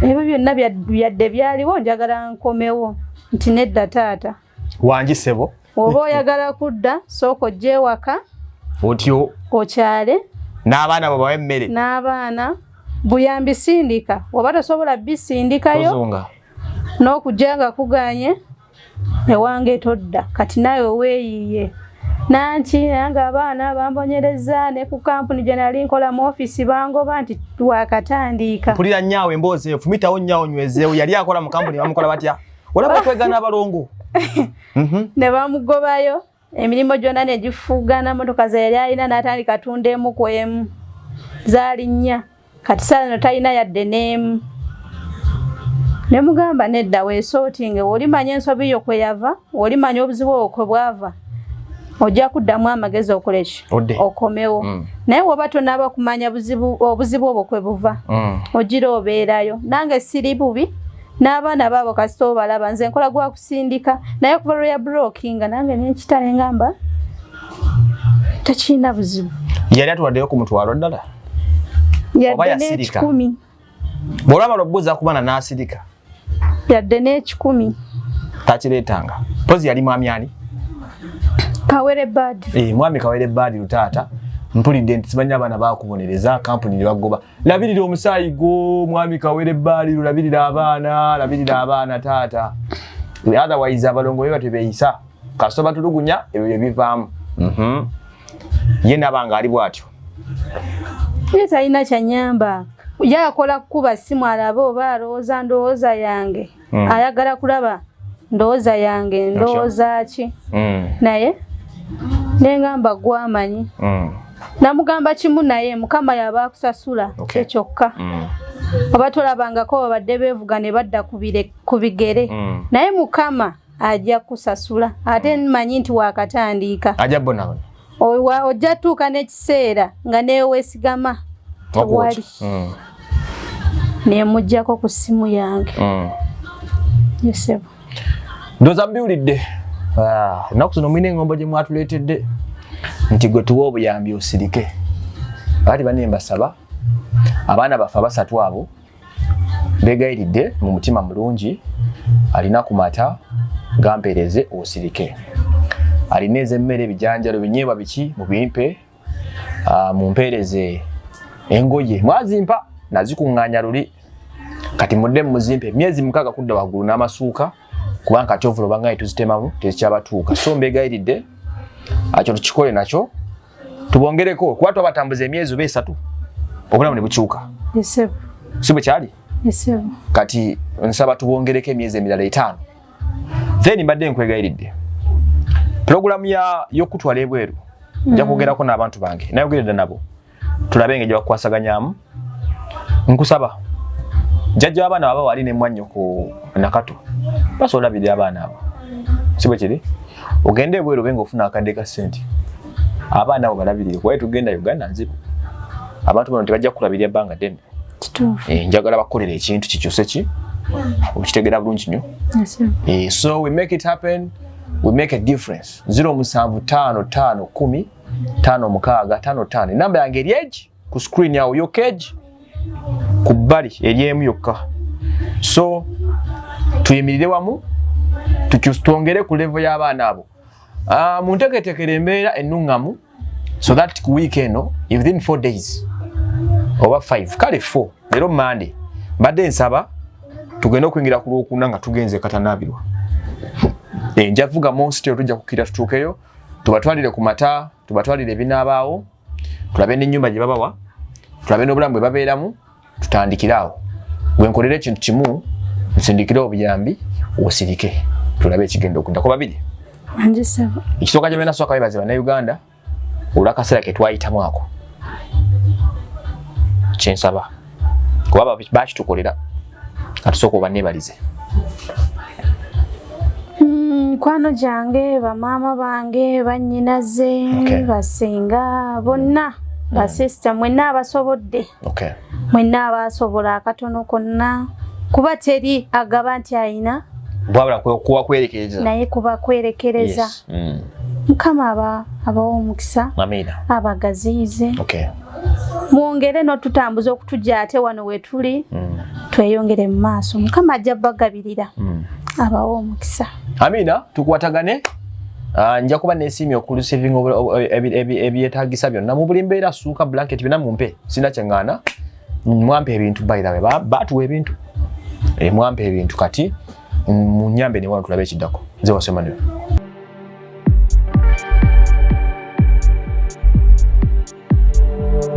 ebyo byonna byadde byaliwo njagala nkomewo nti nedda taata wangisebo oba oyagala kudda sooka ojje ewaka otyo okyale n'abaana babawe emmere n'abaana buyambi sindika oba tosobola bisindikayo n'okujja nga kuganye ewange todda kati naye oweeyiye nanki nange abaana bambonyereza ne ku kampuni gye nali nkola mu ofiisi bangoba nti wakatandiika mpulira nnyawe emboozi efumitawo nnyawo nywezeewo yali akola mu kampuni bamukola batya olaba kwegana abalongo ne bamugobayo emirimu gyonna ne gifuugana motoka ze yali alina n'atandika tunda emu ku emu zaali 4 kati saano talina yadde n'emu ne mugamba nedda weesootinge olimanya ensobi yo kwe yava olimanya obuzibu obwo kwe bwava ojja kuddamu amagezi okoleki okomewo naye woba tonaaba kumanya obuzibu obwo kwe buva ogira obeerayo nange siri bubi n'abaana baabo kasita obalaba nze nkola gwa kusindika naye kuva lwe ya blockinga nange nenkita nengamba tekirina buzibu yali atuwaddeyo ku mutwalo ddala yadde n'ekikumi bw'olwamala obuuza kubaana n'asirika yadde n'ekikumi takireetanga pozi yali mwami ani Kawere Badru mwami Kawere Badru taata mpulidde nti simanyi abaana bakubonereza kampuni ne bagoba labirira omusaayi gwo mwami Kawere Badru labirira abaana taata otherwise abalongo be batebeeyisa kasito batulugunya ebyo bye bivaamu ye nabanga ali bw'atyo ye talina kyanyamba yakola kukuba simu alaba oba alowooza ndowooza yange ayagala kulaba ndowooza yange ndowooza ki naye nengamba gwamanyi namugamba kimu naye mukama yaba akusasula kyokka oba tolabangako babadde beevuga ne badda ku bigere naye mukama ajja kusasula ate mmanyi nti wakatandiika ajja bonabona ojja tuuka n'ekiseera nga neeweesigama tewali nemuggyako ku ssimu yange yesebo ndoza mbiwulidde ennaku zino mwina engombo gye mwatuleetedde nti gwe tuwa obuyambi osirike abaati bane mbasaba abaana baffe abasatu abo beegayiridde mu mutima mulungi alina ku mata gampeereze osirike alina ez'emmere ebijanjalo binyeebwa biki mubimpe mumpeereze engoye mwazimpa nazikuŋŋaanya luli kati mudde muzimpe emyezi 6 kudda waggulu n'amasuuka kubanga kati ovulo bangaye tuzitemamu tezikyabatuuka so mbeegayiridde akyo tukikole nakyo tubongereko kuba twabatambuza emyezi oba 3 obulamu ne bukyuka si bwe kyali kati nsaba tubongereko emyezi emirala 5 then mbadde nkwegayiridde pulogulamu y'okutwala ebweru nja kwogerako n'abantu bange nayogeredde nabo tulabe engeri bakukwasaganyamu nkusaba jjajja w'abaana baba wali ne mwannyoko nakato basobola bidya abaana abo sibo kiri ogende ebweru benga ofuna akadde ka sente abaana abo balabirire kuba tugenda Uganda nzibu abantu bano tebajja kulabirya ebbanga ddene njagala bakolera ekintu kikyuse ki okitegeera bulungi nnyo so we make it happen, we make a difference. 07555105655 namba yange eri egi ku screen yawo yokeji ku bbali eryemu yokka. So tuyimirire wamu twongere ku level y'abaana abo muntegetekere embeera ennungamu so that ku weekend within 4 days oba 5 kale 4 leero Monday mbadde nsaba tugenda okuyingira ku Lwokuna nga tugenze katanabirwa njavuga monster tujja kukira tutuukeyo tubatwalire ku mata tubatwalire ebinaabaawo tulabe n'ennyumba gye babawa tulabe n'obulamu bwe babeeramu tutandikiraawo wenkolera ekintu kimu nsindikire obuyambi osirike tulabe ekigenda okudda ko babiri ekisooka gye bena sooka bebaze bannayuganda olw'akaseera ke twayitamu ako kyensaba kuba bakitukolera katusooka obanneebalize mikwano gyange bamaama bange bannyinaze basinga bonna basisita mwenna abasobodde mwenna abasobola akatono konna kuba teri agaba nti ayina naye kuba kwerekereza Mukama abawa omukisa abagaziize mwongere n'otutambuza okutujja ate wano wetuli tweyongere mu maaso Mukama ajja bagabirira abawa omukisa. Amina tukwatagane nja kuba neesiimye okulusiving ebyetaagisa byonna mu buli mbeera suuka blanket bina mumpe sina kyeŋŋaana mwampe ebintu bayirabe baatuwa ebintu mwampe ebintu kati munyambe ne wano tulabe ekiddako nze wasemaniro